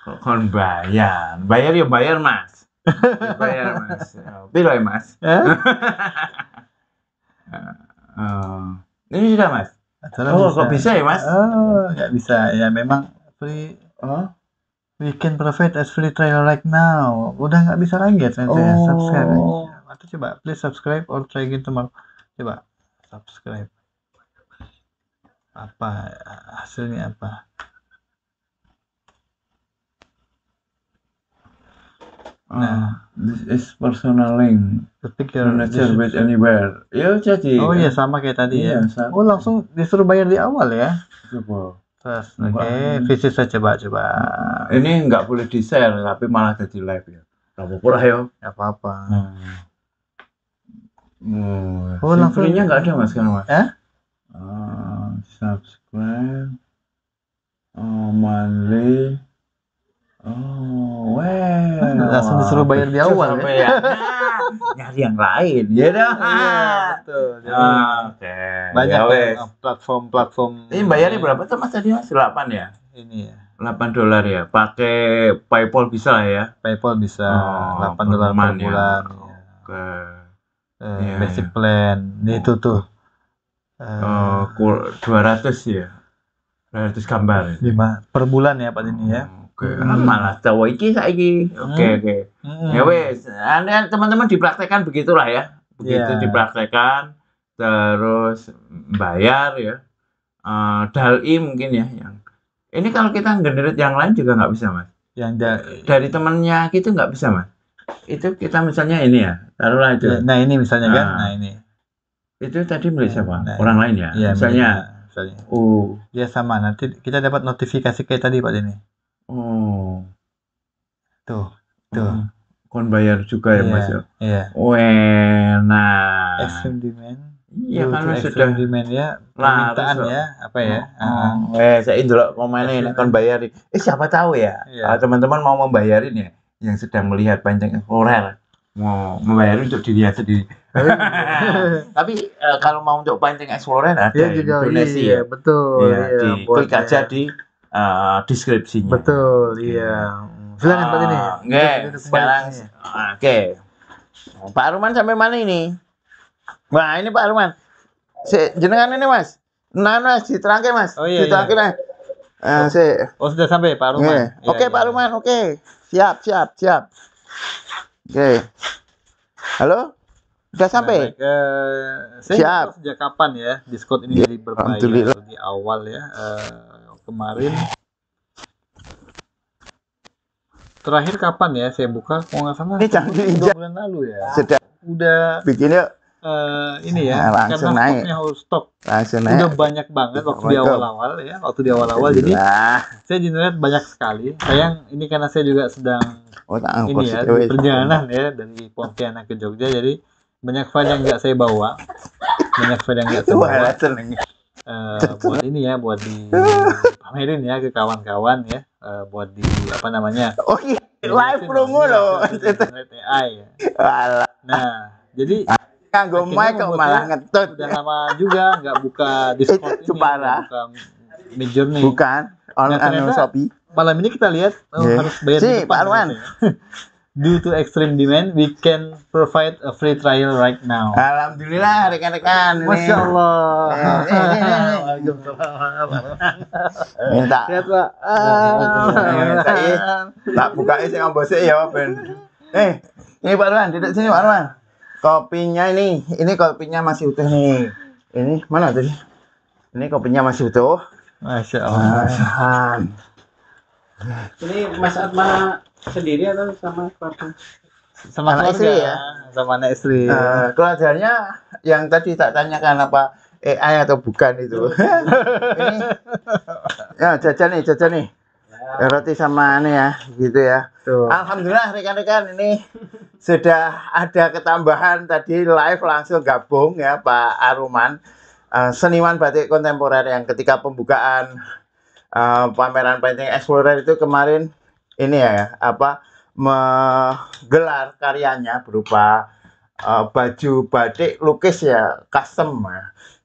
Speaker 1: Kok kon bayar? Bayar ya bayar, Mas. Ya bayar, Mas. Piro ya, Mas? Ini sudah, Mas. Oh, kok bisa ya, Mas?
Speaker 2: Oh, nggak bisa. Ya memang free. We can provide as free trial right now. Udah nggak bisa lagi ya ternyata ya. Subscribe aja. Atau coba please subscribe or try again tomorrow. Coba subscribe. Apa hasilnya apa?
Speaker 1: Nah, this is personal link.
Speaker 2: Ketik your
Speaker 1: with anywhere. Ya jadi.
Speaker 2: Oh iya, sama kayak tadi ya. Oh, langsung disuruh bayar di awal ya.
Speaker 1: Coba.
Speaker 2: Terus, oke, visit saya coba.
Speaker 1: Ini nggak boleh di share, tapi malah jadi live ya. Nggak apa-apa lah ya.
Speaker 2: Nggak apa-apa.
Speaker 1: Oh, langsungnya nggak ada, Mas, kan, Mas? Subscribe. Monthly.
Speaker 2: Langsung disuruh bayar di awal ya.
Speaker 1: Nyari yang lain, ya dah.
Speaker 2: Betul.
Speaker 1: Oke.
Speaker 2: Banyak ya, platform.
Speaker 1: Ini bayarnya berapa tuh, Mas, tadi, Mas? 8 ya?
Speaker 2: Ini ya.
Speaker 1: $8 ya. Pakai PayPal bisa lah ya?
Speaker 2: PayPal bisa. $8 per bulan.
Speaker 1: Oke.
Speaker 2: Basic plan. Itu tuh.
Speaker 1: 200 ya. 200 gambar.
Speaker 2: 5 per bulan ya, Pak ini ya.
Speaker 1: Oke, malah tahu iki saiki. Oke. Ya wes, teman-teman dipraktekkan begitulah ya. Begitu dipraktekkan, terus bayar ya. Dal-i mungkin ya yang. Ini kalau kita generate yang lain juga nggak bisa, Mas. Yang dari temennya gitu nggak bisa, Mas. Itu kita misalnya ini ya, taruhlah itu.
Speaker 2: Nah, ini misalnya kan, nah ini.
Speaker 1: Itu tadi milik siapa? Orang lain ya?
Speaker 2: Iya,
Speaker 1: misalnya.
Speaker 2: Ya sama, nanti kita dapat notifikasi kayak tadi, Pak Denny. Tuh.
Speaker 1: Kon bayar juga ya, Mas ya? Iya. Nah.
Speaker 2: Extreme demand.
Speaker 1: Iya kan, Mas, sudah
Speaker 2: demand ya, permintaan ya, apa ya?
Speaker 1: Saya dulu komennya ini kon bayarin. Siapa tahu ya, teman-teman mau membayarin ya, yang sedang melihat Panceng Explorer mau membayarin untuk dirinya sendiri. Tapi kalau mau untuk Panceng Explorer ada donasi ya.
Speaker 2: Betul.
Speaker 1: Klik aja di deskripsinya.
Speaker 2: Betul, iya. Silakan Pak ini.
Speaker 1: Sekarang oke. Pak Arman sampai mana ini? Wah, ini Pak Arman. Jenengan ini, Mas. Nah, Mas, diterangke, Mas.
Speaker 2: Oh iya.
Speaker 1: Diterangke, Mas.
Speaker 2: Sudah sampai Pak Arman.
Speaker 1: Oke, Pak Arman, oke. Siap. Oke. Halo? Sudah sampai?
Speaker 2: Siap. Sejak kapan ya Discord ini jadi berbayar di awal ya? Kemarin terakhir kapan ya saya buka? Kalau nggak salah
Speaker 1: ini
Speaker 2: 2 bulan lalu ya. Udah
Speaker 1: bikinnya
Speaker 2: ini ya,
Speaker 1: langsung
Speaker 2: karena
Speaker 1: naik.
Speaker 2: stok
Speaker 1: langsung naik.
Speaker 2: udah banyak banget waktu di awal-awal ya. Jadi saya generate banyak sekali. Sayang ini karena saya juga sedang ini ya di perjalanan ya dari Pontianak ke Jogja, jadi banyak file yang nggak saya bawa. Buat ini ya, buat dipamerin ya ke kawan-kawan ya, buat di apa namanya?
Speaker 1: Oh iya, live promo loh.
Speaker 2: AI ya. Nah, jadi
Speaker 1: kanggo mic kok malah ngetut.
Speaker 2: Udah lama juga nggak buka Discord ini, buka Midjourney.
Speaker 1: Bukan, Shopee.
Speaker 2: Malam ini kita lihat harus bayar
Speaker 1: Pak Arman.
Speaker 2: Due to extreme demand, we can provide a free trial right now.
Speaker 1: Alhamdulillah, rekan-rekan.
Speaker 2: Masya Allah.
Speaker 1: Minta.
Speaker 2: Lihat, Pak.
Speaker 1: Tak buka saya ngomong ya, Ben. Ini Pak Arman, duduk sini Pak Arman. Kopinya ini kopinya masih utuh nih. Ini mana tadi? Ini kopinya masih utuh.
Speaker 2: Masya Allah.
Speaker 3: Ini Mas Atma sendiri atau sama keluarga?
Speaker 2: Sama anak istri ya? Sama anak istri.
Speaker 1: Keluarganya yang tadi tak tanyakan apa AI atau bukan itu. Ini ya jajan nih. Roti sama ini ya, gitu ya.
Speaker 2: Tuh.
Speaker 1: Alhamdulillah rekan-rekan ini sudah ada ketambahan tadi live langsung gabung ya Pak Aruman, seniman batik kontemporer yang ketika pembukaan pameran Painting Explorer itu kemarin ini ya apa menggelar karyanya berupa baju batik lukis ya custom.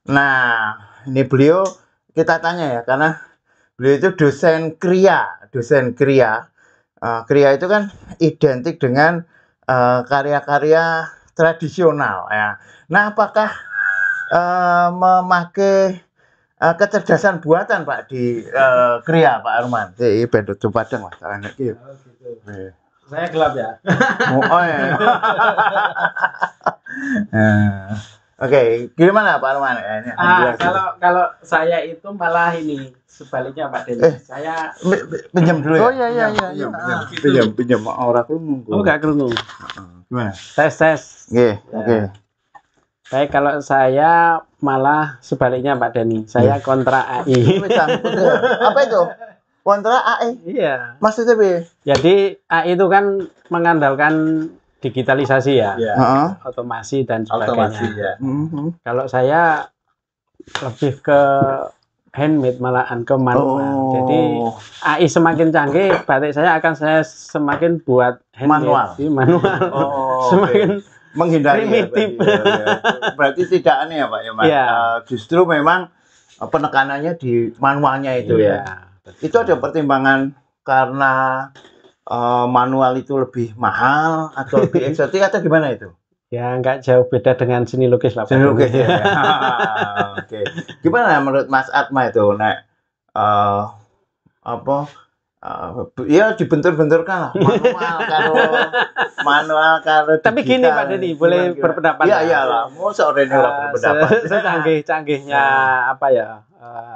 Speaker 1: Nah ini beliau kita tanya ya karena beliau itu dosen kriya. Kriya itu kan identik dengan karya-karya tradisional ya. Nah, apakah memakai kecerdasan buatan Pak di kriya Pak Arman? Ini bendot Padang Mas. Gitu.
Speaker 3: Saya gelap ya.
Speaker 1: Oh ya. Oke, gimana Pak Arman? Ini
Speaker 3: Kalau saya itu malah ini sebaliknya Pak Denny. Saya
Speaker 1: pinjam dulu ya.
Speaker 2: Oh iya.
Speaker 1: Pinjam orang krungu.
Speaker 3: Oh enggak krungu.
Speaker 1: Gimana?
Speaker 3: Tes.
Speaker 1: Oke.
Speaker 3: Baik, kalau saya malah sebaliknya Pak Denny. Saya kontra AI.
Speaker 1: Apa itu? Kontra AI?
Speaker 3: Iya.
Speaker 1: Maksudnya B?
Speaker 3: Jadi AI itu kan mengandalkan digitalisasi ya, otomasi dan sebagainya. Kalau saya lebih ke handmade malahan ke manual. Jadi AI semakin canggih, batik saya akan semakin buat handmade, manual. Semakin
Speaker 1: menghindari
Speaker 3: primitif.
Speaker 1: Berarti tidak aneh ya Pak ya Mas. Justru memang penekanannya di manualnya itu ya. Itu ada pertimbangan karena manual itu lebih mahal atau lebih eksotik atau gimana itu?
Speaker 3: Ya nggak jauh beda dengan seni lukis lah.
Speaker 1: Seni lukis ya. Oke. Gimana menurut Mas Atma itu ya dibentur-benturkan lah manual kalau
Speaker 3: tapi gini Pak Denny boleh berpendapat.
Speaker 1: Iya iyalah, mau seorang orang berpendapat.
Speaker 3: Secanggih-canggihnya apa ya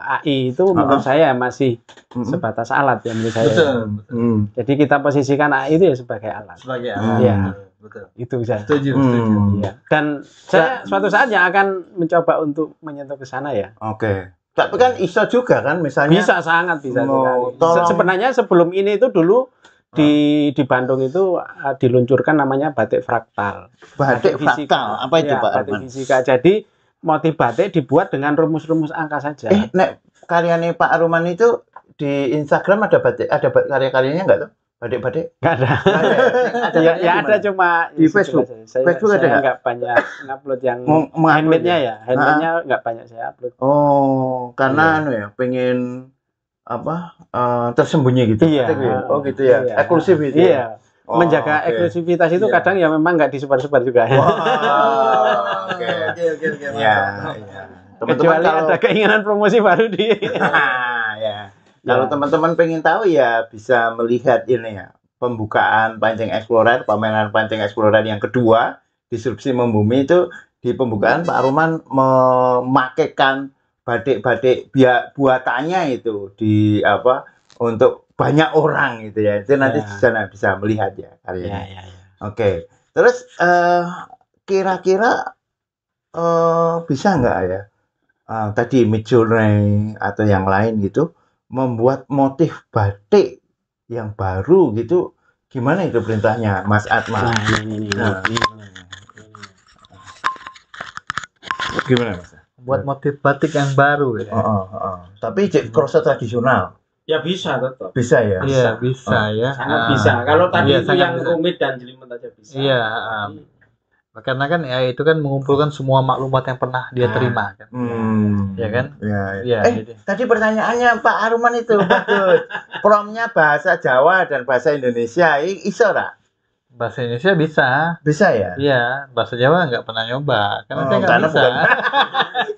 Speaker 3: AI itu menurut saya masih sebatas alat ya menurut saya.
Speaker 2: Betul.
Speaker 3: Jadi kita posisikan AI itu ya sebagai alat. Ya.
Speaker 2: Betul.
Speaker 3: Itu bisa.
Speaker 2: Setuju.
Speaker 3: Ya. Dan saya suatu saat yang akan mencoba untuk menyentuh ke sana ya.
Speaker 1: Oke. Tapi kan iso juga kan misalnya.
Speaker 3: Sangat bisa. Sebenarnya sebelum ini itu dulu di Bandung itu diluncurkan namanya batik fraktal.
Speaker 1: Batik fraktal. Apa itu Pak
Speaker 3: Batik fisika. Jadi motif batik dibuat dengan rumus-rumus angka saja.
Speaker 1: Nek karyanya Pak Aruman itu di Instagram ada batik, ada karya-karyanya enggak tuh? Batik-batik?
Speaker 3: Enggak ada. Ya ada cuma
Speaker 1: di Facebook. Facebook ada
Speaker 3: enggak banyak ngupload yang handmade-nya ya. Handmade-nya enggak banyak saya upload.
Speaker 1: Oh, karena pengen tersembunyi gitu.
Speaker 3: Iya.
Speaker 1: Oh gitu ya. Eksklusif itu.
Speaker 3: Iya. Menjaga eksklusivitas itu kadang ya memang nggak disebar-sebar juga.
Speaker 1: Oke. Ya.
Speaker 3: Kecuali ada keinginan promosi baru di.
Speaker 1: Kalau teman-teman pengen tahu ya bisa melihat ini ya pembukaan Painting Explorer, pameran Painting Explorer yang kedua Disrupsi Membumi itu di pembukaan Pak Aruman memakaikan batik-batik buatannya itu di untuk banyak orang gitu ya. Itu nanti di sana bisa melihat ya karyanya. Oke. Terus kira-kira bisa nggak ya tadi Midjourney atau yang lain gitu membuat motif batik yang baru gitu, gimana itu perintahnya Mas Atma? Gimana Mas?
Speaker 2: Buat motif batik yang baru ya.
Speaker 1: Tapi kroso tradisional.
Speaker 3: Ya bisa tetap.
Speaker 1: Bisa ya.
Speaker 2: Iya bisa ya.
Speaker 3: Sangat bisa. Kalau tadi itu yang rumit dan jelimet aja bisa.
Speaker 2: Iya. Karena kan ya itu kan mengumpulkan semua maklumat yang pernah dia terima kan. Ya kan?
Speaker 1: Iya. Tadi pertanyaannya Pak Aruman itu bagus. Promnya bahasa Jawa dan bahasa Indonesia. Iso ora?
Speaker 2: Bahasa Indonesia bisa.
Speaker 1: Bisa ya?
Speaker 2: Iya, bahasa Jawa nggak pernah nyoba karena saya nggak bisa.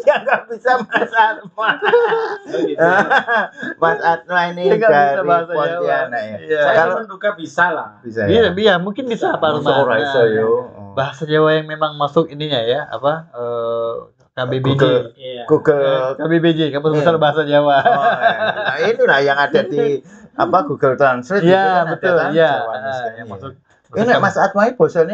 Speaker 1: Ya nggak bisa Mas Atma. Mas Atma ini dari Pontianak ya.
Speaker 3: Saya menduga bisa lah.
Speaker 1: Bisa ya?
Speaker 2: Iya, mungkin bisa Pak Arman. Bahasa Jawa yang memang masuk ininya ya, KBBJ.
Speaker 1: Google
Speaker 2: KBBJ, Kamus Besar Bahasa Jawa.
Speaker 1: Nah, inilah yang ada di Google Translate.
Speaker 2: Iya, betul. Iya, yang masuk.
Speaker 1: Ini Mas Atma bahasa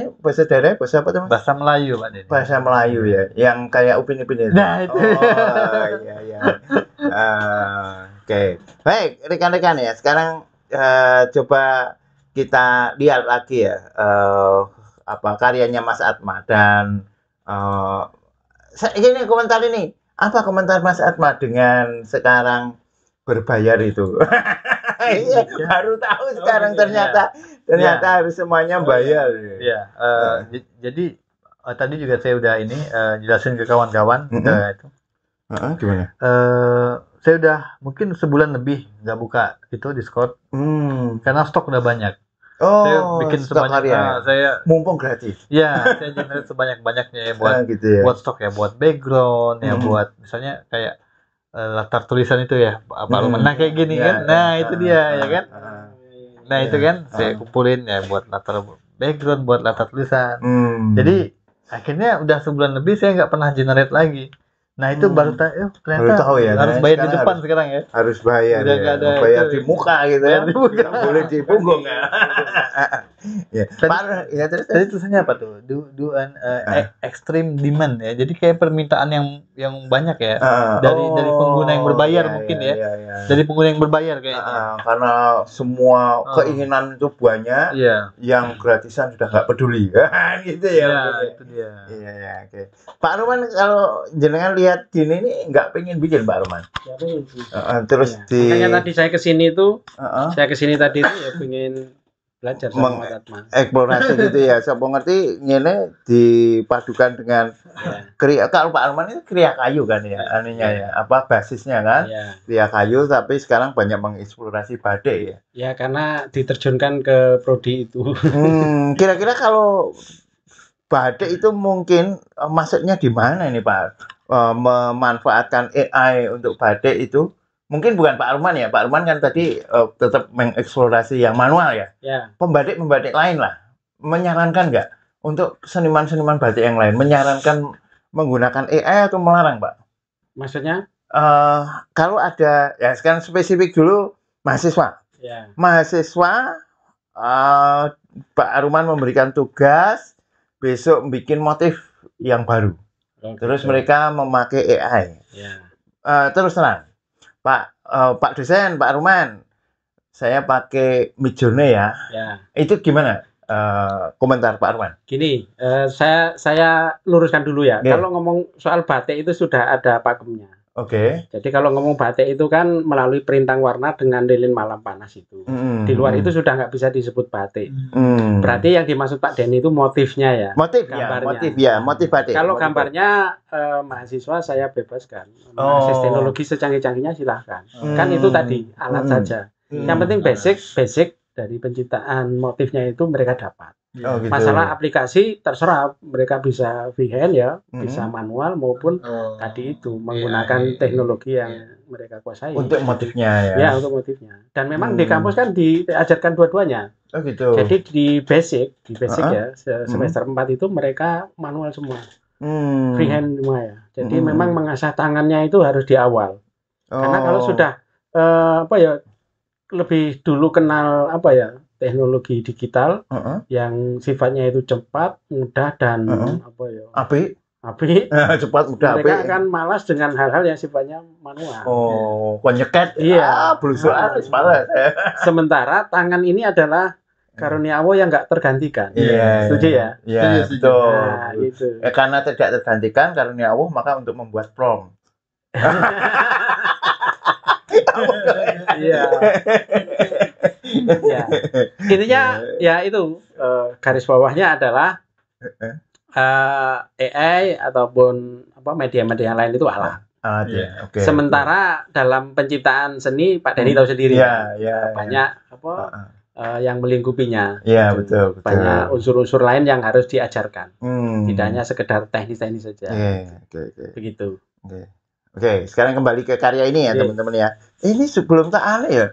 Speaker 1: daerah, bahasa apa teman?
Speaker 2: Bahasa Melayu Pak Denny.
Speaker 1: Bahasa Melayu ya, yang kayak upin-ipin itu.
Speaker 2: Nah itu.
Speaker 1: Iya. Oke. Baik rekan-rekan ya, sekarang coba kita lihat lagi ya karyanya Mas Atma dan ini komentar ini. Apa komentar Mas Atma dengan sekarang berbayar itu? Iya, baru tahu sekarang ternyata harus semuanya bayar.
Speaker 2: Iya. Jadi tadi juga saya udah jelasin ke kawan-kawan itu.
Speaker 1: Gimana?
Speaker 2: Saya udah mungkin sebulan lebih nggak buka itu Discord karena stok udah banyak. Saya bikin sebanyak saya
Speaker 1: mumpung gratis.
Speaker 2: Ya, saya generate sebanyak-banyaknya ya buat buat stok ya, buat background ya, buat misalnya kayak latar tulisan itu ya, Pak Ruman. Nah kayak gini kan. Nah itu dia ya kan. Nah itu kan saya kumpulin ya buat latar background, buat latar tulisan. Jadi akhirnya udah sebulan lebih saya nggak pernah generate lagi. Nah itu baru ternyata
Speaker 1: tahu ya,
Speaker 2: harus bayar di depan sekarang ya.
Speaker 1: Harus bayar.
Speaker 2: Udah
Speaker 1: ya.
Speaker 2: Ada
Speaker 1: bayar di muka gitu ya. Boleh di punggung ya. Ya.
Speaker 2: Terus tadi tulisannya apa tuh? Extreme demand ya. Jadi kayak permintaan yang banyak ya. Dari pengguna yang berbayar mungkin ya. Dari pengguna yang berbayar kayaknya.
Speaker 1: Karena semua keinginan itu banyak. Yang gratisan sudah nggak peduli. Gitu ya.
Speaker 2: Itu dia.
Speaker 1: Iya, oke. Pak Ruman kalau jenengan lihat gini ini nggak pengen bikin Pak Ruman.
Speaker 3: Ya, pengen sih.
Speaker 1: Terus
Speaker 3: makanya tadi saya kesini tadi itu ya pengen belajar sama Atma.
Speaker 1: Eksplorasi gitu ya. Siapa ngerti ini dipadukan dengan kalau Pak Ruman itu kriya kayu kan ya, aninya ya. Apa basisnya kan? Kriya kayu tapi sekarang banyak mengeksplorasi batik ya.
Speaker 3: Ya karena diterjunkan ke prodi itu.
Speaker 1: Kira-kira kalau batik itu mungkin masuknya di mana ini Pak? Memanfaatkan AI untuk batik itu mungkin bukan Pak Arman ya. Pak Arman kan tadi tetap mengeksplorasi yang manual ya. Pembatik lain lah menyarankan nggak untuk seniman-seniman batik yang lain menyarankan menggunakan AI atau melarang Pak?
Speaker 3: Maksudnya?
Speaker 1: Kalau ada ya sekarang spesifik dulu mahasiswa. Mahasiswa Pak Arman memberikan tugas besok bikin motif yang baru. Terus mereka memakai AI. Terus terang, Pak dosen, Pak Ruman, saya pakai Midjourney ya. Itu gimana komentar Pak Ruman?
Speaker 3: Gini, saya luruskan dulu ya. Kalau ngomong soal batik itu sudah ada pakemnya. Jadi kalau ngomong batik itu kan melalui perintang warna dengan lilin malam panas itu. Di luar itu sudah nggak bisa disebut batik. Berarti yang dimaksud Pak Denny itu motifnya ya.
Speaker 1: Motif batik.
Speaker 3: Kalau gambarnya mahasiswa saya bebaskan. Akses teknologi secanggih-canggihnya silahkan. Kan itu tadi alat saja. Yang penting basic dari penciptaan motifnya itu mereka dapat.
Speaker 1: Gitu.
Speaker 3: Masalah aplikasi terserah mereka bisa freehand ya, bisa manual maupun tadi itu menggunakan teknologi yang mereka kuasai.
Speaker 1: Untuk motifnya ya.
Speaker 3: Ya, untuk motifnya. Dan memang di kampus kan diajarkan dua-duanya.
Speaker 1: Gitu.
Speaker 3: Jadi di basic ya, semester 4 itu mereka manual semua. Freehand semua ya. Jadi memang mengasah tangannya itu harus di awal. Karena kalau sudah lebih dulu kenal teknologi digital yang sifatnya itu cepat, mudah dan
Speaker 1: apik. Cepat, mudah,
Speaker 3: mereka akan malas dengan hal-hal yang sifatnya manual.
Speaker 1: Penyeket. Belusuan malas.
Speaker 3: Sementara tangan ini adalah karunia Allah yang nggak tergantikan. Setuju ya?
Speaker 1: Iya, betul.
Speaker 3: Nah, gitu.
Speaker 1: Karena tidak tergantikan karunia Allah, maka untuk membuat prompt.
Speaker 3: Iya. Intinya ya itu garis bawahnya adalah AI ataupun media-media lain itu alat. Sementara dalam penciptaan seni Pak Denny tahu sendiri banyak yang melingkupinya.
Speaker 1: Betul.
Speaker 3: Banyak unsur-unsur lain yang harus diajarkan. Tidak hanya sekedar teknis-teknis saja. Begitu.
Speaker 1: Oke, sekarang kembali ke karya ini ya teman-teman ya. Ini sebelum tak aneh ya.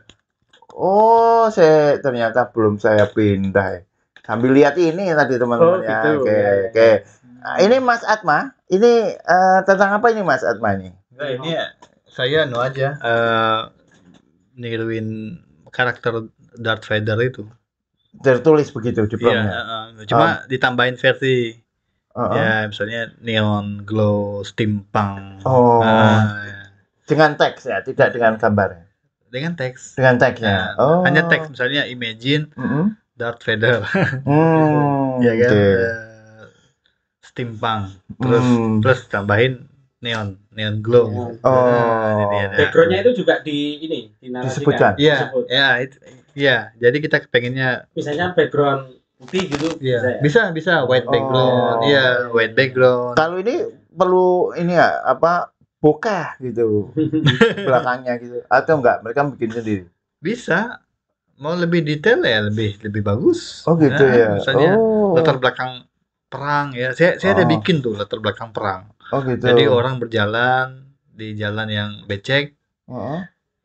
Speaker 1: Ternyata belum saya pindah. Sambil lihat ini tadi teman-teman ya.
Speaker 3: Gitu.
Speaker 1: Oke. Nah, ini Mas Atma. Ini tentang apa ini Mas Atma ini?
Speaker 2: Ini saya aja niruin karakter Darth Vader itu.
Speaker 1: Tertulis begitu di promnya.
Speaker 2: Cuma ditambahin versi. Ya, misalnya neon glow steampunk.
Speaker 1: Dengan teks ya, tidak dengan gambar.
Speaker 2: dengan teks.
Speaker 1: Dengan teksnya.
Speaker 2: Nah, hanya teks, misalnya imagine Darth Vader. Ya kan? Steampunk. Terus tambahin neon glow.
Speaker 3: Backgroundnya itu juga dinarasikan.
Speaker 2: Iya. Jadi kita pengennya
Speaker 3: misalnya background putih gitu.
Speaker 2: Iya. Bisa white background. Iya, white background.
Speaker 1: Kalau ini perlu ini ya bokeh gitu belakangnya gitu atau enggak mereka bikin sendiri?
Speaker 2: Bisa. Mau lebih detail ya lebih bagus.
Speaker 1: Oh gitu ya.
Speaker 2: Misalnya latar belakang perang ya. Saya ada bikin tuh latar belakang perang.
Speaker 1: Oh gitu.
Speaker 2: Jadi orang berjalan di jalan yang becek.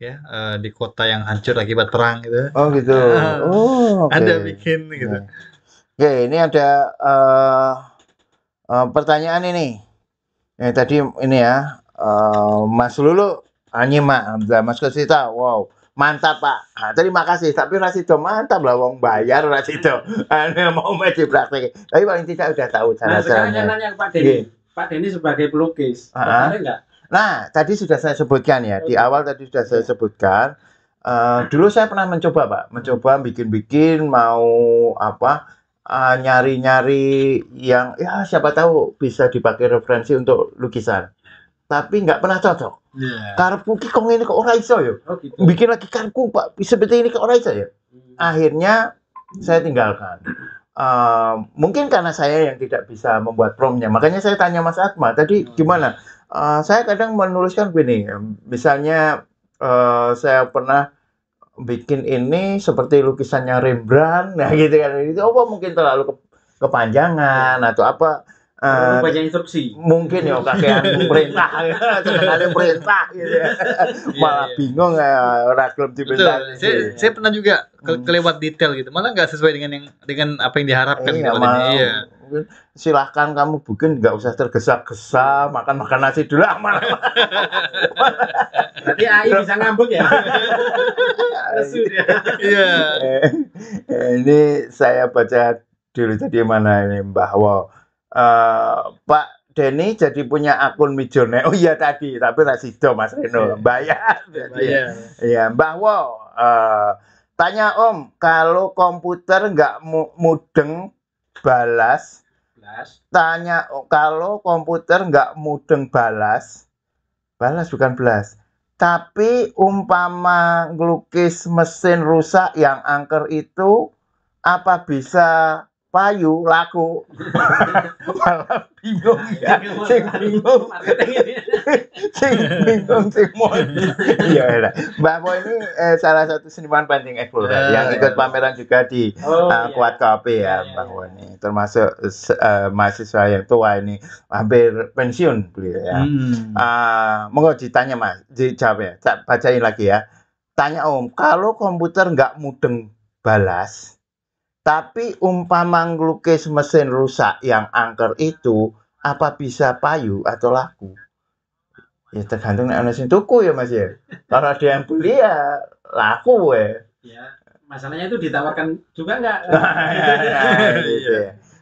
Speaker 2: Ya, di kota yang hancur akibat perang gitu.
Speaker 1: Oh gitu. Okay.
Speaker 2: Ada bikin gitu.
Speaker 1: Oke, ini ada pertanyaan ini. Tadi ini ya, Mas Lulu nyimak, Mas Kusita, wow, mantap Pak. Terima kasih. Tapi Rasido mantap lah, wong bayar Rasido. Mau main praktek. Tapi paling tidak udah tahu cara-caranya.
Speaker 3: Nah, sekarang saya nanya ke Pak Denny. Pak Denny sebagai pelukis, tertarik nggak?
Speaker 1: Nah, tadi sudah saya sebutkan ya, di awal tadi sudah saya sebutkan. Dulu saya pernah mencoba Pak, bikin-bikin mau nyari-nyari yang ya siapa tahu bisa dipakai referensi untuk lukisan. Tapi nggak pernah cocok. Karepku ki kok ngene kok ora iso ya. Gitu. Bikin lagi karepku Pak, seperti ini kok ora iso ya. Akhirnya saya tinggalkan. Mungkin karena saya yang tidak bisa membuat promptnya. Makanya saya tanya Mas Atma tadi gimana? Saya kadang menuliskan begini, misalnya saya pernah bikin ini seperti lukisannya Rembrandt, nah gitu kan, itu mungkin terlalu kepanjangan atau apa?
Speaker 3: Baca instruksi.
Speaker 1: Mungkin ya kakean perintah, senengannya perintah gitu ya. Malah bingung ragam dibentar.
Speaker 2: Saya pernah juga kelewat detail gitu, malah nggak sesuai dengan apa yang diharapkan.
Speaker 1: Iya. Silahkan kamu bikin, nggak usah tergesa-gesa, makan nasi dulu aman.
Speaker 3: Berarti AI bisa ngambek ya.
Speaker 2: Iya.
Speaker 1: Ini saya baca dulu tadi mana ini bahwa Pak Denny jadi punya akun Midjourney. Oh iya tadi, tapi Rasido Mas Reno bayar. Iya, bahwa tanya Om, kalau komputer nggak mudeng balas. Tanya kalau komputer nggak mudeng balas bukan belas. Tapi umpama ngelukis mesin rusak yang angker itu apa bisa payu laku? Malah bingung ya, sing bingung iya lah. Mbak Mo ini salah satu seniman painting explorer yang ikut pameran juga di Kuat Kopi ya Mbak Mo ini, termasuk mahasiswa yang tua ini hampir pensiun beliau ya. Monggo ditanya Mas, dijawab ya, bacain lagi ya. Tanya Om, kalau komputer nggak mudeng balas tapi umpama ngelukis mesin rusak yang angker itu apa bisa payu atau laku? Ya tergantung nek ana sing tuku ya Mas ya. Kalau ada yang beli ya laku
Speaker 3: ya. Masalahnya itu ditawarkan juga enggak?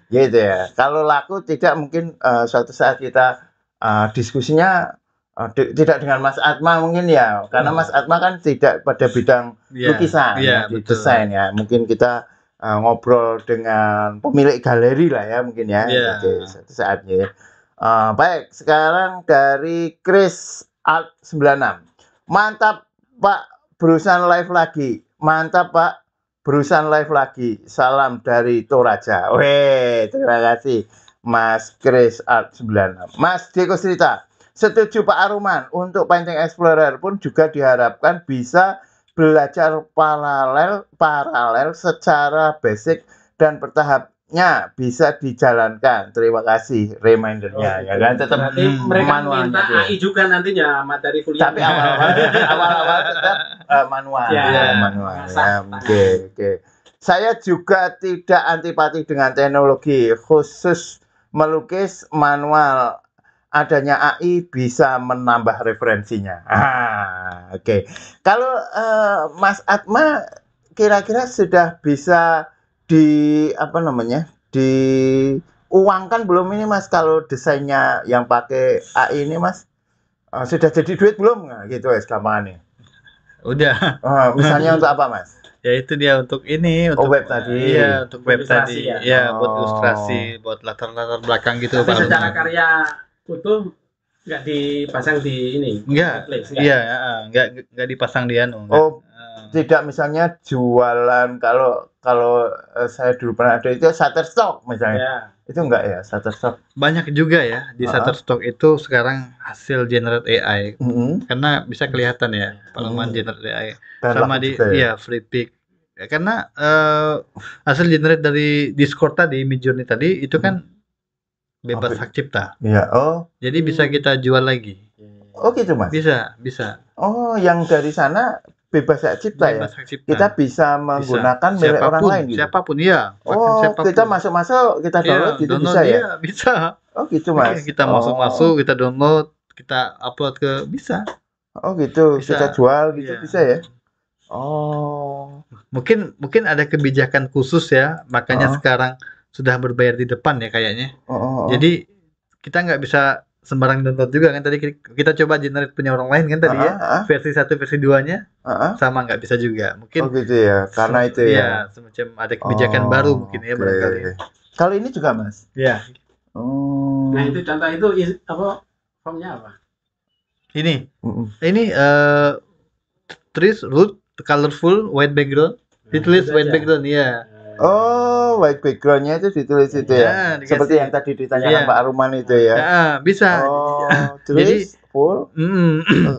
Speaker 1: Gitu ya. Kalau laku tidak mungkin suatu saat kita diskusinya tidak dengan Mas Atma mungkin ya. Karena Mas Atma kan tidak pada bidang lukisan di desain ya. Mungkin kita ngobrol dengan pemilik galeri lah ya mungkin ya. Suatu saatnya. Baik, sekarang dari Chris Art 96. Mantap Pak, berusaha live lagi. Mantap Pak, berusaha live lagi. Salam dari Toraja. Weh, terima kasih Mas Chris Art 96. Mas Deko Cerita, setuju Pak Aruman, untuk Painting Explorer pun juga diharapkan bisa belajar paralel secara basic dan bertahapnya bisa dijalankan. Terima kasih remindernya ya kan, tetap
Speaker 3: mereka minta AI juga nantinya materi kuliah.
Speaker 1: Tapi awal tetap manual ya. Oke. Saya juga tidak antipati dengan teknologi, khusus melukis manual. Adanya AI bisa menambah referensinya. Oke. Kalau Mas Atma kira-kira sudah bisa diuangkan belum ini Mas, kalau desainnya yang pakai AI ini Mas? Sudah jadi duit belum? Nah, gitu gampangannya.
Speaker 2: Udah.
Speaker 1: Misalnya untuk apa, Mas?
Speaker 2: Ya itu dia untuk ini, untuk
Speaker 1: web tadi.
Speaker 2: Iya, untuk web tadi.
Speaker 3: Ya,
Speaker 2: buat ilustrasi, buat latar-latar belakang gitu.
Speaker 3: Tapi secara karya foto nggak dipasang di ini.
Speaker 2: Enggak. Iya, enggak dipasang di anu.
Speaker 1: Tidak misalnya jualan kalau saya dulu pernah ada itu Shutterstock misalnya. Itu enggak ya, Shutterstock.
Speaker 2: Banyak juga ya di Shutterstock itu sekarang hasil generate AI. Karena bisa kelihatan ya, pengalaman generate AI. Sama di Flickr. Ya, karena hasil generate dari Discord tadi, Midjourney tadi itu kan bebas hak cipta.
Speaker 1: Iya.
Speaker 2: Jadi bisa kita jual lagi.
Speaker 1: Oh gitu, Mas.
Speaker 2: Bisa.
Speaker 1: Oh, yang dari sana bebas hak cipta ya. Kita bisa menggunakan milik orang lain gitu.
Speaker 2: Siapapun ya.
Speaker 1: Kita masuk-masuk, kita download gitu bisa ya?
Speaker 2: Iya, bisa.
Speaker 1: Oh gitu, Mas.
Speaker 2: Kita masuk, kita download, kita upload ke bisa.
Speaker 1: Oh gitu. Bisa. Kita jual gitu bisa ya? Oh.
Speaker 2: Mungkin ada kebijakan khusus ya, makanya sekarang sudah berbayar di depan ya kayaknya. Jadi kita nggak bisa sembarang download juga kan, tadi kita coba generate punya orang lain kan tadi ya, versi 1 versi 2-nya sama nggak bisa juga. Mungkin
Speaker 1: gitu ya, karena itu ya.
Speaker 2: Semacam ada kebijakan baru mungkin ya barangkali.
Speaker 1: Kalau ini juga, Mas?
Speaker 2: Ya.
Speaker 3: Nah itu contoh itu apa formnya apa?
Speaker 1: Ini
Speaker 2: trees, root, colorful, white background, ditulis white background ya.
Speaker 1: Oh, white background-nya itu ditulis itu ya. Seperti yang tadi ditanyakan Pak Aruman itu ya.
Speaker 2: Bisa.
Speaker 1: Jadi full.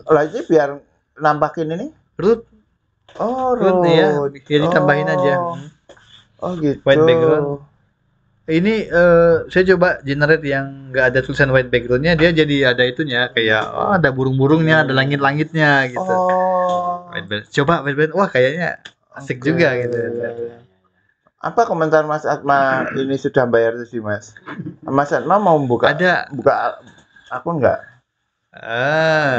Speaker 1: Lagi biar nampakin ini.
Speaker 2: Root.
Speaker 1: Root
Speaker 2: ya. Ya ditambahin aja.
Speaker 1: Oh gitu.
Speaker 2: White background. Ini saya coba generate yang nggak ada tulisan white background-nya, dia jadi ada itunya kayak ada burung-burungnya, ada langit-langitnya gitu. Coba white background. Wah, kayaknya asik juga gitu.
Speaker 1: Apa komentar Mas Atma ini sudah bayar sih, Mas? Mas Atma mau buka akun nggak?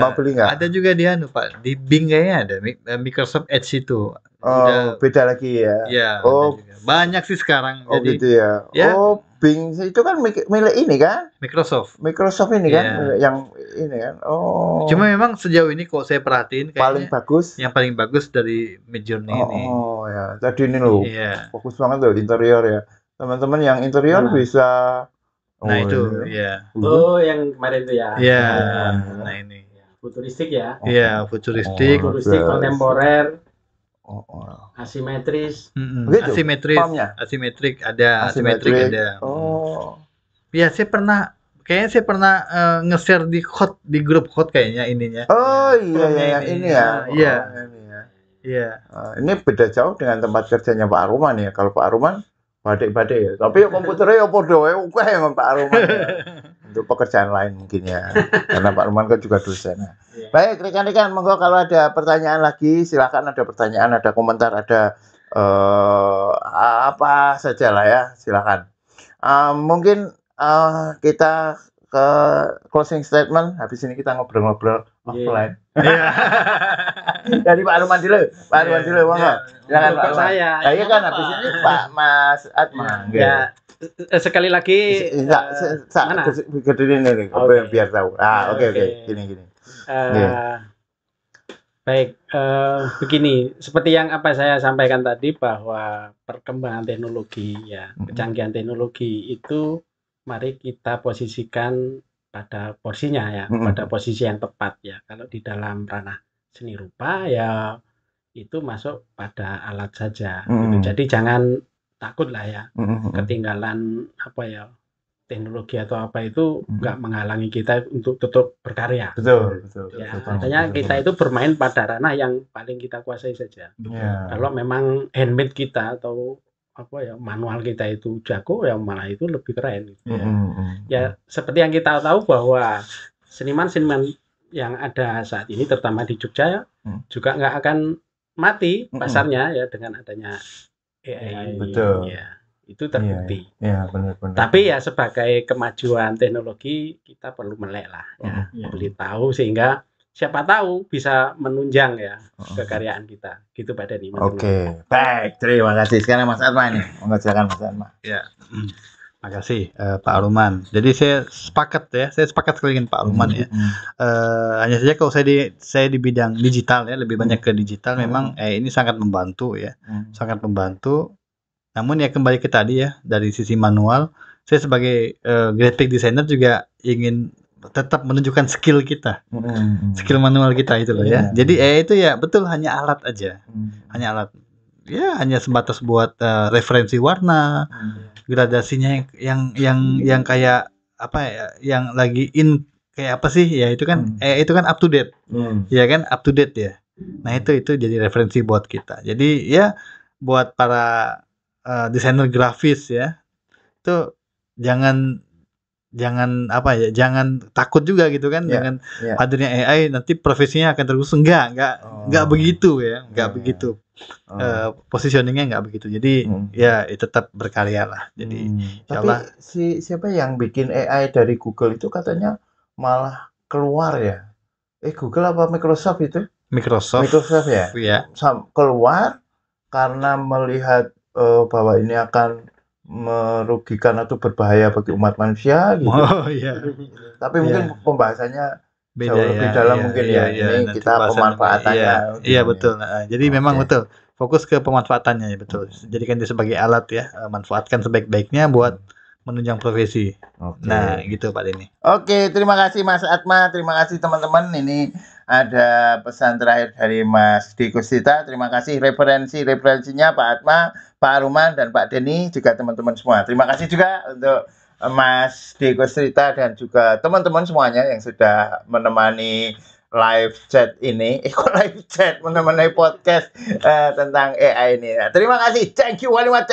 Speaker 1: Mau beli nggak?
Speaker 2: Ada juga dia Pak, di Bing kayaknya ada Microsoft Edge itu.
Speaker 1: Beda lagi ya.
Speaker 2: Iya. Banyak sih sekarang.
Speaker 1: Jadi, gitu ya. Bing itu kan milik ini kan?
Speaker 2: Microsoft
Speaker 1: ini kan yang ini kan.
Speaker 2: Cuma memang sejauh ini kok saya perhatiin
Speaker 1: paling bagus.
Speaker 2: Yang paling bagus dari Midjourney ini.
Speaker 1: Ya. Tadi ini loh. Fokus banget loh interior ya. Teman-teman yang interior bisa.
Speaker 2: Nah itu ya.
Speaker 3: Yang kemarin itu ya.
Speaker 2: Iya. Nah ini.
Speaker 3: Futuristik ya.
Speaker 2: Iya, futuristik,
Speaker 3: kontemporer. Asimetris. Asimetrik ada.
Speaker 2: Ya, kayaknya saya pernah nge-share di grup hot kayaknya ininya.
Speaker 1: Iya ini ya. Iya. Ini beda jauh dengan tempat kerjanya Pak Aruman ya. Kalau Pak Aruman badek-badek ya. Tapi komputernya ya podo ya dengan Pak Aruman ya. Untuk pekerjaan lain mungkin ya. Karena Pak Aruman kan juga dosen. Baik, rekan-rekan, monggo kalau ada pertanyaan lagi, silakan ada pertanyaan, ada komentar, ada apa saja lah ya, silakan. Mungkin kita ke closing statement, habis ini kita ngobrol-ngobrol offline. Dari Pak Aruman dulu, monggo. Silakan Pak Aruman. Iya kan habis ini Pak Mas Atma.
Speaker 3: Ya. Sekali lagi
Speaker 1: mana? Ini biar tahu. Oke. Gini.
Speaker 3: Baik, begini, seperti yang saya sampaikan tadi bahwa perkembangan teknologi ya, kecanggihan teknologi itu mari kita posisikan pada porsinya ya, pada posisi yang tepat ya. Kalau di dalam ranah seni rupa ya itu masuk pada alat saja. Gitu. Jadi jangan takut lah ya, ketinggalan teknologi atau apa itu nggak menghalangi kita untuk tetap berkarya.
Speaker 1: Betul.
Speaker 3: Ya, artinya kita itu bermain pada ranah yang paling kita kuasai saja. Kalau memang handmade kita atau manual kita itu jago, ya malah itu lebih keren. Gitu, ya seperti yang kita tahu bahwa seniman-seniman yang ada saat ini, terutama di Jogja, juga nggak akan mati pasarnya ya dengan adanya AI.
Speaker 1: Betul.
Speaker 3: Ya, itu terbukti.
Speaker 1: Iya, benar.
Speaker 3: Tapi ya sebagai kemajuan teknologi kita perlu melek lah ya, beli tahu sehingga siapa tahu bisa menunjang ya kekaryaan kita. Gitu Pak Denny.
Speaker 1: Oke, baik. Terima kasih. Sekarang Mas Atma nih. Silakan Mas Atma.
Speaker 2: Ya. Makasih Pak Aruman. Jadi saya sepakat sekali dengan Pak Aruman ya. Hanya saja kalau saya di bidang digital ya, lebih banyak ke digital, memang ini sangat membantu ya, sangat membantu. Namun ya kembali ke tadi ya, dari sisi manual, saya sebagai graphic designer juga ingin tetap menunjukkan skill kita, skill manual kita itu loh ya. Jadi itu ya betul, hanya alat aja, hanya alat. Ya hanya sebatas buat referensi warna, gradasinya yang kayak apa ya, yang lagi in kayak apa sih ya, itu kan itu kan up to date, ya kan, up to date ya. Nah itu jadi referensi buat kita. Jadi ya buat para desainer grafis ya, itu jangan apa ya, jangan takut juga gitu kan dengan hadirnya AI nanti profesinya akan terus, enggak begitu ya, enggak begitu. Positioningnya nggak begitu, jadi ya tetap berkarya lah. Jadi
Speaker 1: tapi siapa yang bikin AI dari Google itu katanya malah keluar ya, Google apa Microsoft itu? Microsoft ya, keluar karena melihat bahwa ini akan merugikan atau berbahaya bagi umat manusia gitu. Tapi mungkin pembahasannya beda lebih dalam mungkin ya. Ini kita pemanfaatannya.
Speaker 2: Iya betul. Jadi memang betul fokus ke pemanfaatannya ya, betul. Jadikan dia sebagai alat ya, manfaatkan sebaik-baiknya buat menunjang profesi. Nah gitu Pak Denny.
Speaker 1: Oke, terima kasih Mas Atma, terima kasih teman-teman. Ini ada pesan terakhir dari Mas Diko Strita. Terima kasih referensinya Pak Atma, Pak Aruman, dan Pak Denny, juga teman-teman semua. Terima kasih juga untuk Mas Diko Strita dan juga teman-teman semuanya yang sudah menemani live chat ini, live chat menemani podcast tentang AI ini. Nah, terima kasih, thank you very much.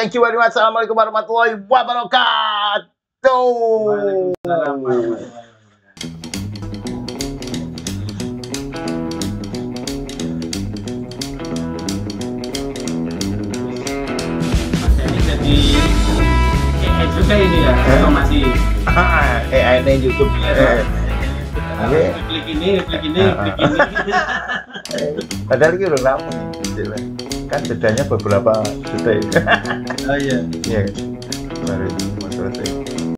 Speaker 1: Assalamualaikum warahmatullahi wabarakatuh. Waalaikumsalam warahmatullahi wabarakatuh.
Speaker 3: AI juga ini ya, informasi
Speaker 1: AI ini YouTube.
Speaker 3: Klik ini.
Speaker 1: Padahal itu udah lama kan, bedanya beberapa juta.
Speaker 2: Oh iya.
Speaker 1: Iya, baru selesai.